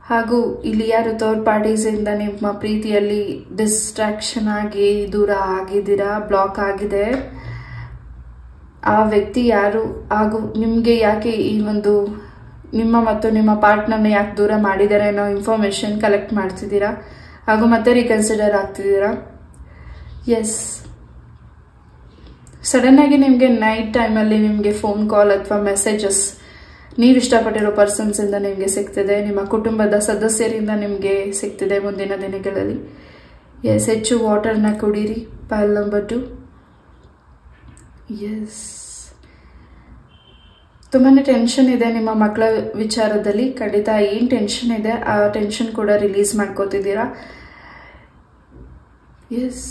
ಹಾಗೂ ಇಲ್ಲಿ ಯಾರು ಥರ್ಡ್ ಪಾರ್ಟೀಸಿಂದ ನಿಮ್ಮ ಪ್ರೀತಿಯಲ್ಲಿ ಡಿಸ್ಟ್ರಾಕ್ಷನ್ ಆಗಿ ದೂರ ಆಗಿದ್ದೀರಾ, ಬ್ಲಾಕ್ ಆಗಿದೆ. ಆ ವ್ಯಕ್ತಿ ಯಾರು ಹಾಗೂ ನಿಮಗೆ ಯಾಕೆ ಈ ಒಂದು ನಿಮ್ಮ ಮತ್ತು ನಿಮ್ಮ ಪಾರ್ಟ್ನರ್ನ ಯಾಕೆ ದೂರ ಮಾಡಿದ್ದಾರೆ ಅನ್ನೋ ಇನ್ಫಾರ್ಮೇಶನ್ ಕಲೆಕ್ಟ್ ಮಾಡ್ತಿದ್ದೀರಾ ಹಾಗೂ ಮತ್ತೆ ರೀಕನ್ಸಿಡರ್ ಆಗ್ತಿದ್ದೀರಾ. ಎಸ್, ಸಡನ್ ಆಗಿ ನಿಮಗೆ ನೈಟ್ ಟೈಮಲ್ಲಿ ನಿಮಗೆ ಫೋನ್ ಕಾಲ್ ಅಥವಾ ಮೆಸೇಜಸ್ ನೀವು ಇಷ್ಟಪಟ್ಟಿರೋ ಪರ್ಸನ್ಸ್ ಇಂದ ನಿಮಗೆ ಸಿಗ್ತಿದೆ, ನಿಮ್ಮ ಕುಟುಂಬದ ಸದಸ್ಯರಿಂದ ನಿಮಗೆ ಸಿಗ್ತಿದೆ ಮುಂದಿನ ದಿನಗಳಲ್ಲಿ. ಎಸ್, ಹೆಚ್ಚು ವಾಟರ್ನ ಕುಡೀರಿ. ಪೈಲ್ ನಂಬರ್ 2. ಎಸ್, ತುಂಬಾನೇ ಟೆನ್ಷನ್ ಇದೆ ನಿಮ್ಮ ಮಕ್ಕಳ ವಿಚಾರದಲ್ಲಿ. ಖಂಡಿತ ಏನು ಟೆನ್ಷನ್ ಇದೆ ಆ ಟೆನ್ಷನ್ ಕೂಡ ರಿಲೀಸ್ ಮಾಡ್ಕೋತಿದ್ದೀರಾ. ಎಸ್,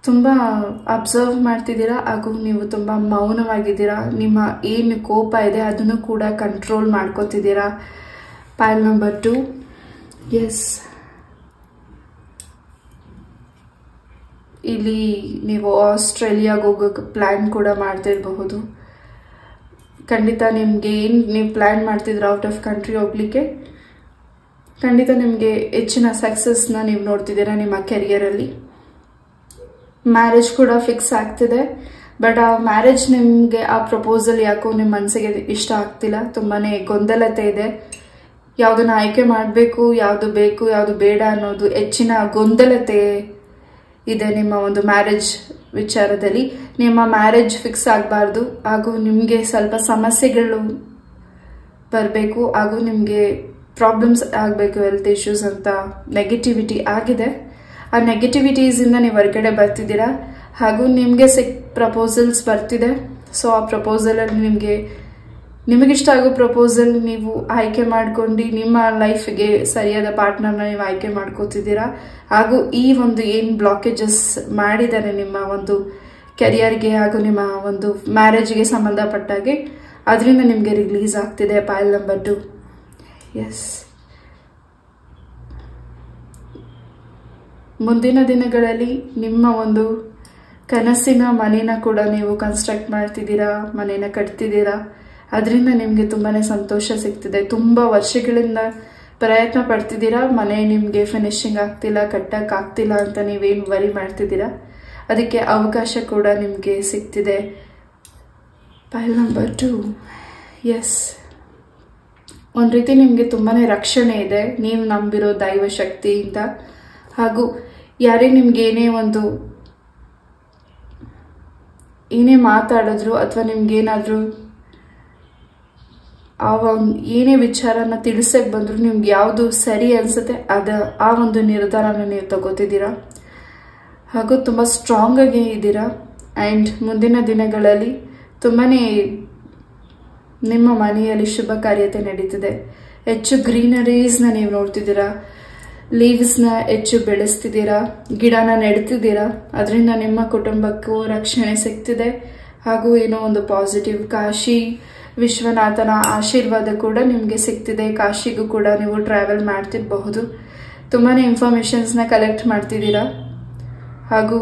ತುಂಬ ಅಬ್ಸರ್ವ್ ಮಾಡ್ತಿದ್ದೀರಾ ಹಾಗೂ ನೀವು ತುಂಬ ಮೌನವಾಗಿದ್ದೀರಾ. ನಿಮ್ಮ ಏನು ಕೋಪ ಇದೆ ಅದನ್ನು ಕೂಡ ಕಂಟ್ರೋಲ್ ಮಾಡ್ಕೋತಿದ್ದೀರಾ. Pile number 2. ಎಸ್, ಇಲ್ಲಿ ನೀವು ಆಸ್ಟ್ರೇಲಿಯಾಗೆ ಹೋಗೋಕೆ ಪ್ಲ್ಯಾನ್ ಕೂಡ ಮಾಡ್ತಿರಬಹುದು. ಖಂಡಿತ ನಿಮಗೆ ಏನು ನೀವು ಪ್ಲ್ಯಾನ್ ಮಾಡ್ತಿದ್ರೆ ಔಟ್ ಆಫ್ ಕಂಟ್ರಿ ಹೋಗ್ಲಿಕ್ಕೆ, ಖಂಡಿತ ನಿಮಗೆ ಹೆಚ್ಚಿನ ಸಕ್ಸಸ್ನ ನೀವು ನೋಡ್ತಿದ್ದೀರಾ ನಿಮ್ಮ ಕೆರಿಯರಲ್ಲಿ. ಮ್ಯಾರೇಜ್ ಕೂಡ ಫಿಕ್ಸ್ ಆಗ್ತಿದೆ. ಬಟ್ ಆ ಮ್ಯಾರೇಜ್ ನಿಮಗೆ ಆ ಪ್ರಪೋಸಲ್ ಯಾಕೋ ನಿಮ್ಮ ಮನಸ್ಸಿಗೆ ಇಷ್ಟ ಆಗ್ತಿಲ್ಲ. ತುಂಬಾ ಗೊಂದಲತೆ ಇದೆ. ಯಾವುದನ್ನು ಆಯ್ಕೆ ಮಾಡಬೇಕು, ಯಾವುದು ಬೇಕು, ಯಾವುದು ಬೇಡ ಅನ್ನೋದು ಹೆಚ್ಚಿನ ಗೊಂದಲತೆ ಇದೆ ನಿಮ್ಮ ಒಂದು ಮ್ಯಾರೇಜ್ ವಿಚಾರದಲ್ಲಿ. ನಿಮ್ಮ ಮ್ಯಾರೇಜ್ ಫಿಕ್ಸ್ ಆಗಬಾರ್ದು, ಹಾಗೂ ನಿಮಗೆ ಸ್ವಲ್ಪ ಸಮಸ್ಯೆಗಳು ಬರಬೇಕು, ಹಾಗೂ ನಿಮಗೆ ಪ್ರಾಬ್ಲಮ್ಸ್ ಆಗಬೇಕು, ಹೆಲ್ತ್ ಇಶ್ಯೂಸ್ ಅಂತ ನೆಗೆಟಿವಿಟಿ ಆಗಿದೆ. ಆ ನೆಗೆಟಿವಿಟೀಸಿಂದ ನೀವು ಹೊರಗಡೆ ಬರ್ತಿದ್ದೀರಾ, ಹಾಗೂ ನಿಮಗೆ ಪ್ರಪೋಸಲ್ಸ್ ಬರ್ತಿದೆ. ಸೊ ಆ ಪ್ರಪೋಸಲಲ್ಲಿ ನಿಮಗಿಷ್ಟ ಆಗೋ ಪ್ರಪೋಸಲ್ ನೀವು ಆಯ್ಕೆ ಮಾಡ್ಕೊಂಡು ನಿಮ್ಮ ಲೈಫ್ಗೆ ಸರಿಯಾದ ಪಾರ್ಟ್ನರ್ನ ನೀವು ಆಯ್ಕೆ ಮಾಡ್ಕೋತಿದ್ದೀರಾ. ಹಾಗೂ ಈ ಒಂದು ಏನು ಬ್ಲಾಕೇಜಸ್ ಮಾಡಿದ್ದಾರೆ ನಿಮ್ಮ ಒಂದು ಕೆರಿಯರ್ಗೆ ಹಾಗೂ ನಿಮ್ಮ ಒಂದು ಮ್ಯಾರೇಜ್ಗೆ ಸಂಬಂಧಪಟ್ಟಾಗೆ, ಅದರಿಂದ ನಿಮಗೆ ರಿಲೀಸ್ ಆಗ್ತಿದೆ ಪೈಲ್ ನಂಬರ್ 2. ಎಸ್, ಮುಂದಿನ ದಿನಗಳಲ್ಲಿ ನಿಮ್ಮ ಒಂದು ಕನಸಿನ ಮನೇನ ಕೂಡ ನೀವು ಕನ್ಸ್ಟ್ರಕ್ಟ್ ಮಾಡ್ತಿದ್ದೀರಾ, ಮನೇನ ಕಟ್ತಿದ್ದೀರಾ. ಅದರಿಂದ ನಿಮಗೆ ತುಂಬಾ ಸಂತೋಷ ಸಿಗ್ತಿದೆ. ತುಂಬ ವರ್ಷಗಳಿಂದ ಪ್ರಯತ್ನ ಪಡ್ತಿದ್ದೀರಾ, ಮನೆ ನಿಮಗೆ ಫಿನಿಶಿಂಗ್ ಆಗ್ತಿಲ್ಲ, ಕಟ್ಟಕ್ಕಾಗ್ತಿಲ್ಲ ಅಂತ ನೀವೇನು ವರಿ ಮಾಡ್ತಿದ್ದೀರಾ. ಅದಕ್ಕೆ ಅವಕಾಶ ಕೂಡ ನಿಮಗೆ ಸಿಗ್ತಿದೆ. Pile number 2. ಎಸ್, ಒಂದು ರೀತಿ ನಿಮಗೆ ತುಂಬಾ ರಕ್ಷಣೆ ಇದೆ ನೀವು ನಂಬಿರೋ ದೈವ ಶಕ್ತಿಯಿಂದ. ಹಾಗೂ ಯಾರೇ ನಿಮ್ಗೆ ಏನೇ ಮಾತಾಡಿದ್ರು ಅಥವಾ ನಿಮ್ಗೇನಾದರೂ ಏನೇ ವಿಚಾರನ ತಿಳಿಸಕ್ಕೆ ಬಂದರೂ ನಿಮ್ಗೆ ಯಾವುದು ಸರಿ ಅನಿಸುತ್ತೆ ಆ ಒಂದು ನಿರ್ಧಾರನ ನೀವು ತಗೋತಿದ್ದೀರಾ. ಹಾಗೂ ತುಂಬ ಸ್ಟ್ರಾಂಗ್ ಆಗಿ ಇದ್ದೀರಾ. ಆ್ಯಂಡ್ ಮುಂದಿನ ದಿನಗಳಲ್ಲಿ ತುಂಬಾ ನಿಮ್ಮ ಮನೆಯಲ್ಲಿ ಶುಭ ಕಾರ್ಯತೆ ನಡೀತಿದೆ. ಹೆಚ್ಚು ಗ್ರೀನರೀಸ್ನ ನೀವು ನೋಡ್ತಿದ್ದೀರಾ, ಲೀವ್ಸ್ನ ಹೆಚ್ಚು ಬೆಳೆಸ್ತಿದ್ದೀರಾ, ಗಿಡನ ನೆಡ್ತಿದ್ದೀರಾ. ಅದರಿಂದ ನಿಮ್ಮ ಕುಟುಂಬಕ್ಕೂ ರಕ್ಷಣೆ ಸಿಗ್ತಿದೆ. ಹಾಗೂ ಏನೋ ಒಂದು ಪಾಸಿಟಿವ್ ಕಾಶಿ ವಿಶ್ವನಾಥನ ಆಶೀರ್ವಾದ ಕೂಡ ನಿಮಗೆ ಸಿಗ್ತಿದೆ. ಕಾಶಿಗೂ ಕೂಡ ನೀವು ಟ್ರಾವೆಲ್ ಮಾಡ್ತಿರಬಹುದು. ತುಂಬಾ ಇನ್ಫಾರ್ಮೇಷನ್ಸ್ನ ಕಲೆಕ್ಟ್ ಮಾಡ್ತಿದ್ದೀರಾ. ಹಾಗೂ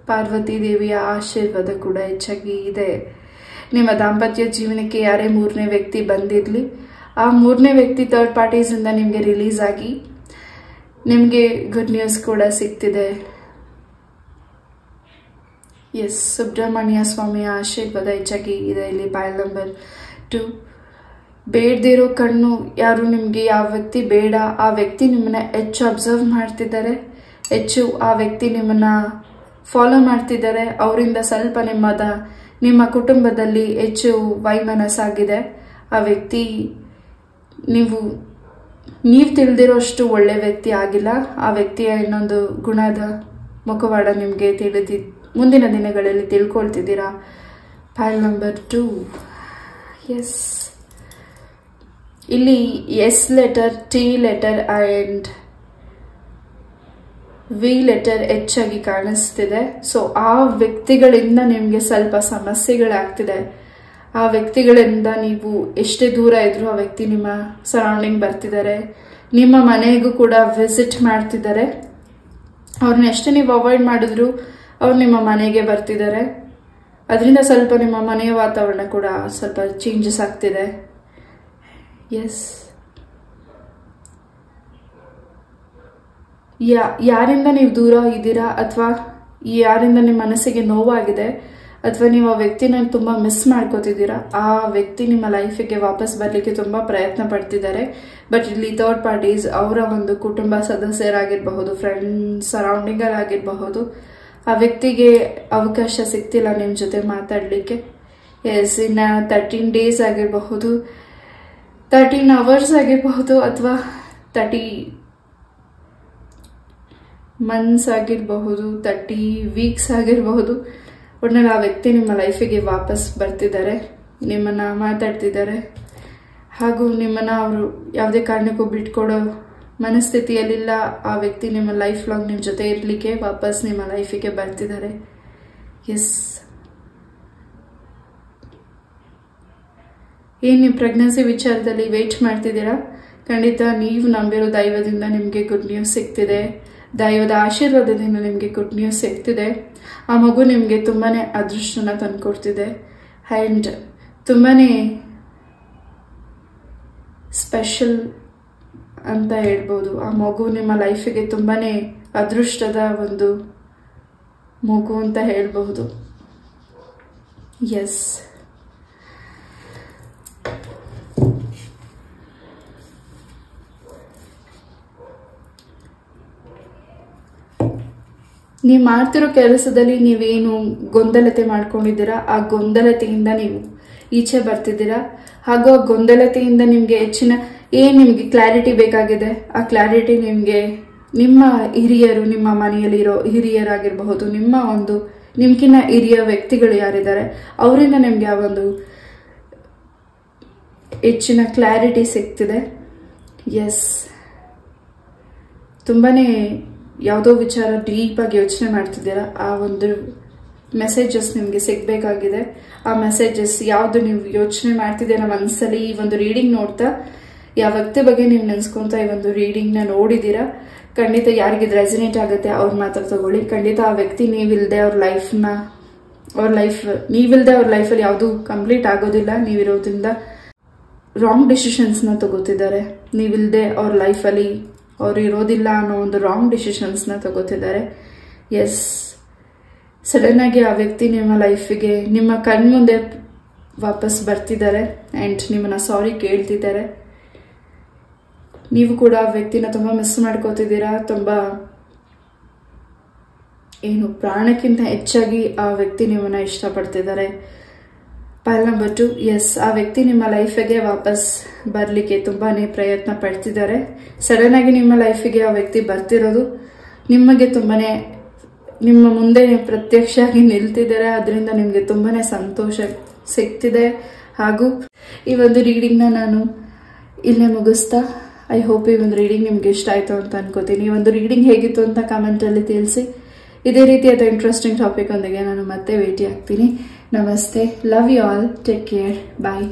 ಪಾರ್ವತಿ ದೇವಿಯ ಆಶೀರ್ವಾದ ಕೂಡ ಹೆಚ್ಚಾಗಿ ಇದೆ. ನಿಮ್ಮ ದಾಂಪತ್ಯ ಜೀವನಕ್ಕೆ ಯಾರೇ 3ನೇ ವ್ಯಕ್ತಿ ಬಂದಿರಲಿ, ಆ 3ನೇ ವ್ಯಕ್ತಿ ಥರ್ಡ್ ಪಾರ್ಟೀಸಿಂದ ನಿಮಗೆ ರಿಲೀಸ್ ಆಗಿ ನಿಮಗೆ ಗುಡ್ ನ್ಯೂಸ್ ಕೂಡ ಸಿಗ್ತಿದೆ. ಎಸ್, ಸುಬ್ರಹ್ಮಣ್ಯ ಸ್ವಾಮಿಯ ಆಶೀರ್ವಾದ ಹೆಚ್ಚಾಗಿ ಇದೆ ಇಲ್ಲಿ ಪೈಲ್ ನಂಬರ್ 2. ಬೇಡದಿರೋ ಕಣ್ಣು ಯಾರು ನಿಮಗೆ ಯಾವ ವ್ಯಕ್ತಿ ಬೇಡ, ಆ ವ್ಯಕ್ತಿ ನಿಮ್ಮನ್ನ ಹೆಚ್ಚು ಅಬ್ಸರ್ವ್ ಮಾಡ್ತಿದ್ದಾರೆ, ಹೆಚ್ಚು ಆ ವ್ಯಕ್ತಿ ನಿಮ್ಮನ್ನ ಫಾಲೋ ಮಾಡ್ತಿದ್ದಾರೆ. ಅವರಿಂದ ಸ್ವಲ್ಪ ನಿಮ್ಮ ಕುಟುಂಬದಲ್ಲಿ ಹೆಚ್ಚು ವೈಮನಸ್ಸಾಗಿದೆ. ಆ ವ್ಯಕ್ತಿ ನೀವು ತಿಳಿದಿರೋಷ್ಟು ಒಳ್ಳೆ ವ್ಯಕ್ತಿ ಆಗಿಲ್ಲ. ಆ ವ್ಯಕ್ತಿಯ ಇನ್ನೊಂದು ಗುಣದ ಮುಖವಾಡ ನಿಮಗೆ ಮುಂದಿನ ದಿನಗಳಲ್ಲಿ ತಿಳ್ಕೊಳ್ತಿದ್ದೀರಾ. Pile number 2. ಎಸ್, ಇಲ್ಲಿ S letter, T letter and V letter ಹೆಚ್ಚಾಗಿ ಕಾಣಿಸ್ತಿದೆ. ಸೊ ಆ ವ್ಯಕ್ತಿಗಳಿಂದ ನಿಮಗೆ ಸ್ವಲ್ಪ ಸಮಸ್ಯೆಗಳಾಗ್ತಿದೆ. ಆ ವ್ಯಕ್ತಿಗಳಿಂದ ನೀವು ಎಷ್ಟೇ ದೂರ ಇದ್ರೂ ಆ ವ್ಯಕ್ತಿ ನಿಮ್ಮ ಸರೌಂಡಿಂಗ್ ಬರ್ತಿದ್ದಾರೆ, ನಿಮ್ಮ ಮನೆಗೂ ಕೂಡ ವಿಸಿಟ್ ಮಾಡ್ತಿದ್ದಾರೆ. ಅವ್ರನ್ನ ಎಷ್ಟೇ ನೀವು ಅವಾಯ್ಡ್ ಮಾಡಿದ್ರು ಅವ್ರು ನಿಮ್ಮ ಮನೆಗೆ ಬರ್ತಿದ್ದಾರೆ. ಅದರಿಂದ ಸ್ವಲ್ಪ ನಿಮ್ಮ ಮನೆಯ ವಾತಾವರಣ ಕೂಡ ಸ್ವಲ್ಪ ಚೇಂಜಸ್ ಆಗ್ತಿದೆ. ಎಸ್, ಯಾರಿಂದ ನೀವು ದೂರ ಇದ್ದೀರಾ, ಅಥವಾ ಯಾರಿಂದ ನಿಮ್ಮ ಮನಸ್ಸಿಗೆ ನೋವಾಗಿದೆ, ಅಥವಾ ನೀವು ಆ ವ್ಯಕ್ತಿನ ತುಂಬ ಮಿಸ್ ಮಾಡ್ಕೋತಿದ್ದೀರಾ, ಆ ವ್ಯಕ್ತಿ ನಿಮ್ಮ ಲೈಫಿಗೆ ವಾಪಸ್ ಬರಲಿಕ್ಕೆ ತುಂಬ ಪ್ರಯತ್ನ ಪಡ್ತಿದ್ದಾರೆ. ಬಟ್ ಇಲ್ಲಿ ಥರ್ಡ್ ಪಾರ್ಟೀಸ್ ಅವರ ಒಂದು ಕುಟುಂಬ ಸದಸ್ಯರಾಗಿರಬಹುದು, ಫ್ರೆಂಡ್ಸ್ ಸರೌಂಡಿಂಗರಾಗಿರಬಹುದು, ಆ ವ್ಯಕ್ತಿಗೆ ಅವಕಾಶ ಸಿಗ್ತಿಲ್ಲ ನಿಮ್ಮ ಜೊತೆ ಮಾತಾಡಲಿಕ್ಕೆ. ಎಸ್, ಇನ್ನು 13 ಡೇಸ್ ಆಗಿರಬಹುದು, 13 ಅವರ್ಸ್ ಆಗಿರಬಹುದು, ಅಥವಾ 30 ಮಂತ್ಸ್ ಆಗಿರಬಹುದು, 30 ವೀಕ್ಸ್ ಆಗಿರಬಹುದು. ಒಟ್ಟಿನಲ್ಲಿ ಆ ವ್ಯಕ್ತಿ ನಿಮ್ಮ ಲೈಫಿಗೆ ವಾಪಸ್ ಬರ್ತಿದ್ದಾರೆ, ನಿಮ್ಮನ್ನ ಮಾತಾಡ್ತಿದ್ದಾರೆ. ಹಾಗೂ ನಿಮ್ಮನ್ನ ಅವರು ಯಾವುದೇ ಕಾರಣಕ್ಕೂ ಬಿಟ್ಕೊಡೋ ಮನಸ್ಥಿತಿಯಲ್ಲಿಲ್ಲ. ಆ ವ್ಯಕ್ತಿ ನಿಮ್ಮ ಲೈಫ್ ಲಾಂಗ್ ನಿಮ್ಮ ಜೊತೆ ಇರಲಿಕ್ಕೆ ವಾಪಸ್ ನಿಮ್ಮ ಲೈಫಿಗೆ ಬರ್ತಿದ್ದಾರೆ. ಎಸ್, ಏನು ನೀವು ಪ್ರೆಗ್ನೆನ್ಸಿ ವಿಚಾರದಲ್ಲಿ ವೇಟ್ ಮಾಡ್ತಿದ್ದೀರಾ, ಖಂಡಿತ ನೀವು ನಂಬಿರೋ ದೈವದಿಂದ ನಿಮಗೆ ಗುಡ್ ನ್ಯೂಸ್ ಸಿಗ್ತಿದೆ. ದೈವದ ಆಶೀರ್ವಾದದಿಂದ ನಿಮಗೆ ಗುಡ್ ನ್ಯೂಸ್ ಸಿಗ್ತಿದೆ. ಆ ಮಗು ನಿಮಗೆ ತುಂಬಾ ಅದೃಷ್ಟನ ತಂದುಕೊಡ್ತಿದೆ ಆ್ಯಂಡ್ ತುಂಬಾ ಸ್ಪೆಷಲ್ ಅಂತ ಹೇಳ್ಬೋದು. ಆ ಮಗು ನಿಮ್ಮ ಲೈಫಿಗೆ ತುಂಬಾ ಅದೃಷ್ಟದ ಒಂದು ಮಗು ಅಂತ ಹೇಳ್ಬಹುದು. ಎಸ್, ನೀವು ಮಾಡ್ತಿರೋ ಕೆಲಸದಲ್ಲಿ ನೀವೇನು ಗೊಂದಲತೆ ಮಾಡ್ಕೊಂಡಿದ್ದೀರಾ, ಆ ಗೊಂದಲತೆಯಿಂದ ನೀವು ಈಚೆ ಬರ್ತಿದ್ದೀರಾ. ಹಾಗೂ ಆ ಗೊಂದಲತೆಯಿಂದ ನಿಮಗೆ ಹೆಚ್ಚಿನ ನಿಮಗೆ ಕ್ಲಾರಿಟಿ ಬೇಕಾಗಿದೆ. ಆ ಕ್ಲಾರಿಟಿ ನಿಮಗೆ ನಿಮ್ಮ ಹಿರಿಯರು, ನಿಮ್ಮ ಮನೆಯಲ್ಲಿರೋ ಹಿರಿಯರಾಗಿರಬಹುದು, ನಿಮ್ಗಿನ್ನ ಹಿರಿಯ ವ್ಯಕ್ತಿಗಳು ಯಾರಿದ್ದಾರೆ ಅವರಿಂದ ನಿಮಗೆ ಆ ಒಂದು ಹೆಚ್ಚಿನ ಕ್ಲಾರಿಟಿ ಸಿಗ್ತಿದೆ. ಎಸ್, ತುಂಬಾನೇ ಯಾವುದೋ ವಿಚಾರ ಡೀಪ್ ಆಗಿ ಯೋಚನೆ ಮಾಡ್ತಿದ್ದೀರಾ. ಆ ಒಂದು ಮೆಸೇಜಸ್ ನಿಮಗೆ ಸಿಗಬೇಕಾಗಿದೆ. ಆ ಮೆಸೇಜಸ್ ಯಾವುದು ನೀವು ಯೋಚನೆ ಮಾಡ್ತಿದ್ದೀರಾ ಮನಸ್ಸಲ್ಲಿ, ಈ ಒಂದು ರೀಡಿಂಗ್ ನೋಡ್ತಾ ಯಾವ ವ್ಯಕ್ತಿ ಬಗ್ಗೆ ನೀವು ನೆನೆಸ್ಕೊಂತ ಈ ಒಂದು ರೀಡಿಂಗ್ನ ನೋಡಿದ್ದೀರಾ, ಖಂಡಿತ ಯಾರಿಗಿದು ರೆಸಿನೇಟ್ ಆಗುತ್ತೆ ಅವ್ರ ಮಾತ್ರ ತಗೊಳ್ಳಿ. ಖಂಡಿತ ಆ ವ್ಯಕ್ತಿ ನೀವಿಲ್ಲದೆ ಅವ್ರ ಲೈಫಲ್ಲಿ ಯಾವುದು ಕಂಪ್ಲೀಟ್ ಆಗೋದಿಲ್ಲ. ನೀವಿರೋದ್ರಿಂದ ರಾಂಗ್ ಡಿಸಿಷನ್ಸ್ನ ತಗೋತಿದ್ದಾರೆ. ನೀವಿಲ್ಲದೆ ಅವ್ರ ಲೈಫಲ್ಲಿ ಅವ್ರು ಇರೋದಿಲ್ಲ ಅನ್ನೋ ಒಂದು ರಾಂಗ್ ಡಿಸಿಷನ್ಸ್ನ ತಗೋತಿದ್ದಾರೆ. ಎಸ್, ಸಡನ್ ಆಗಿ ಆ ವ್ಯಕ್ತಿ ನಿಮ್ಮ ಲೈಫಿಗೆ ನಿಮ್ಮ ಕಣ್ಮುಂದೆ ವಾಪಸ್ ಬರ್ತಿದ್ದಾರೆ ಆ್ಯಂಡ್ ನಿಮ್ಮನ್ನ ಸಾರಿ ಕೇಳ್ತಿದ್ದಾರೆ. ನೀವು ಕೂಡ ಆ ವ್ಯಕ್ತಿನ ತುಂಬ ಮಿಸ್ ಮಾಡ್ಕೋತಿದ್ದೀರಾ. ತುಂಬ ಪ್ರಾಣಕ್ಕಿಂತ ಹೆಚ್ಚಾಗಿ ಆ ವ್ಯಕ್ತಿ ನಿಮ್ಮನ್ನ ಇಷ್ಟಪಡ್ತಿದ್ದಾರೆ. ಪೈಲ್ ನಂಬರ್ 2, ಎಸ್, ಆ ವ್ಯಕ್ತಿ ನಿಮ್ಮ ಲೈಫಿಗೆ ವಾಪಸ್ ಬರಲಿಕ್ಕೆ ತುಂಬಾನೇ ಪ್ರಯತ್ನ ಪಡ್ತಿದ್ದಾರೆ. ಸಡನ್ ಆಗಿ ನಿಮ್ಮ ಲೈಫಿಗೆ ಆ ವ್ಯಕ್ತಿ ಬರ್ತಿರೋದು ನಿಮಗೆ ತುಂಬಾನೇ ನಿಮ್ಮ ಮುಂದೆ ಪ್ರತ್ಯಕ್ಷ ಆಗಿ ನಿಲ್ತಿದ್ದಾರೆ. ಅದರಿಂದ ನಿಮಗೆ ತುಂಬಾನೇ ಸಂತೋಷ ಸಿಗ್ತಿದೆ. ಹಾಗೂ ಈ ಒಂದು ರೀಡಿಂಗ್ನ ನಾನು ಇಲ್ಲೇ ಮುಗಿಸ್ತಾ, ಐ ಹೋಪ್ ಈ ಒಂದು ರೀಡಿಂಗ್ ನಿಮ್ಗೆ ಇಷ್ಟ ಆಯ್ತು ಅಂತ ಅನ್ಕೋತೀನಿ. ಈ ಒಂದು ರೀಡಿಂಗ್ ಹೇಗಿತ್ತು ಅಂತ ಕಾಮೆಂಟಲ್ಲಿ ತಿಳಿಸಿ. ಇದೇ ರೀತಿಯಾದ ಇಂಟ್ರೆಸ್ಟಿಂಗ್ ಟಾಪಿಕ್ ಒಂದಿಗೆ ನಾನು ಮತ್ತೆ ಭೇಟಿ ಆಗ್ತೀನಿ. ನಮಸ್ತೆ, love you all, take care, bye.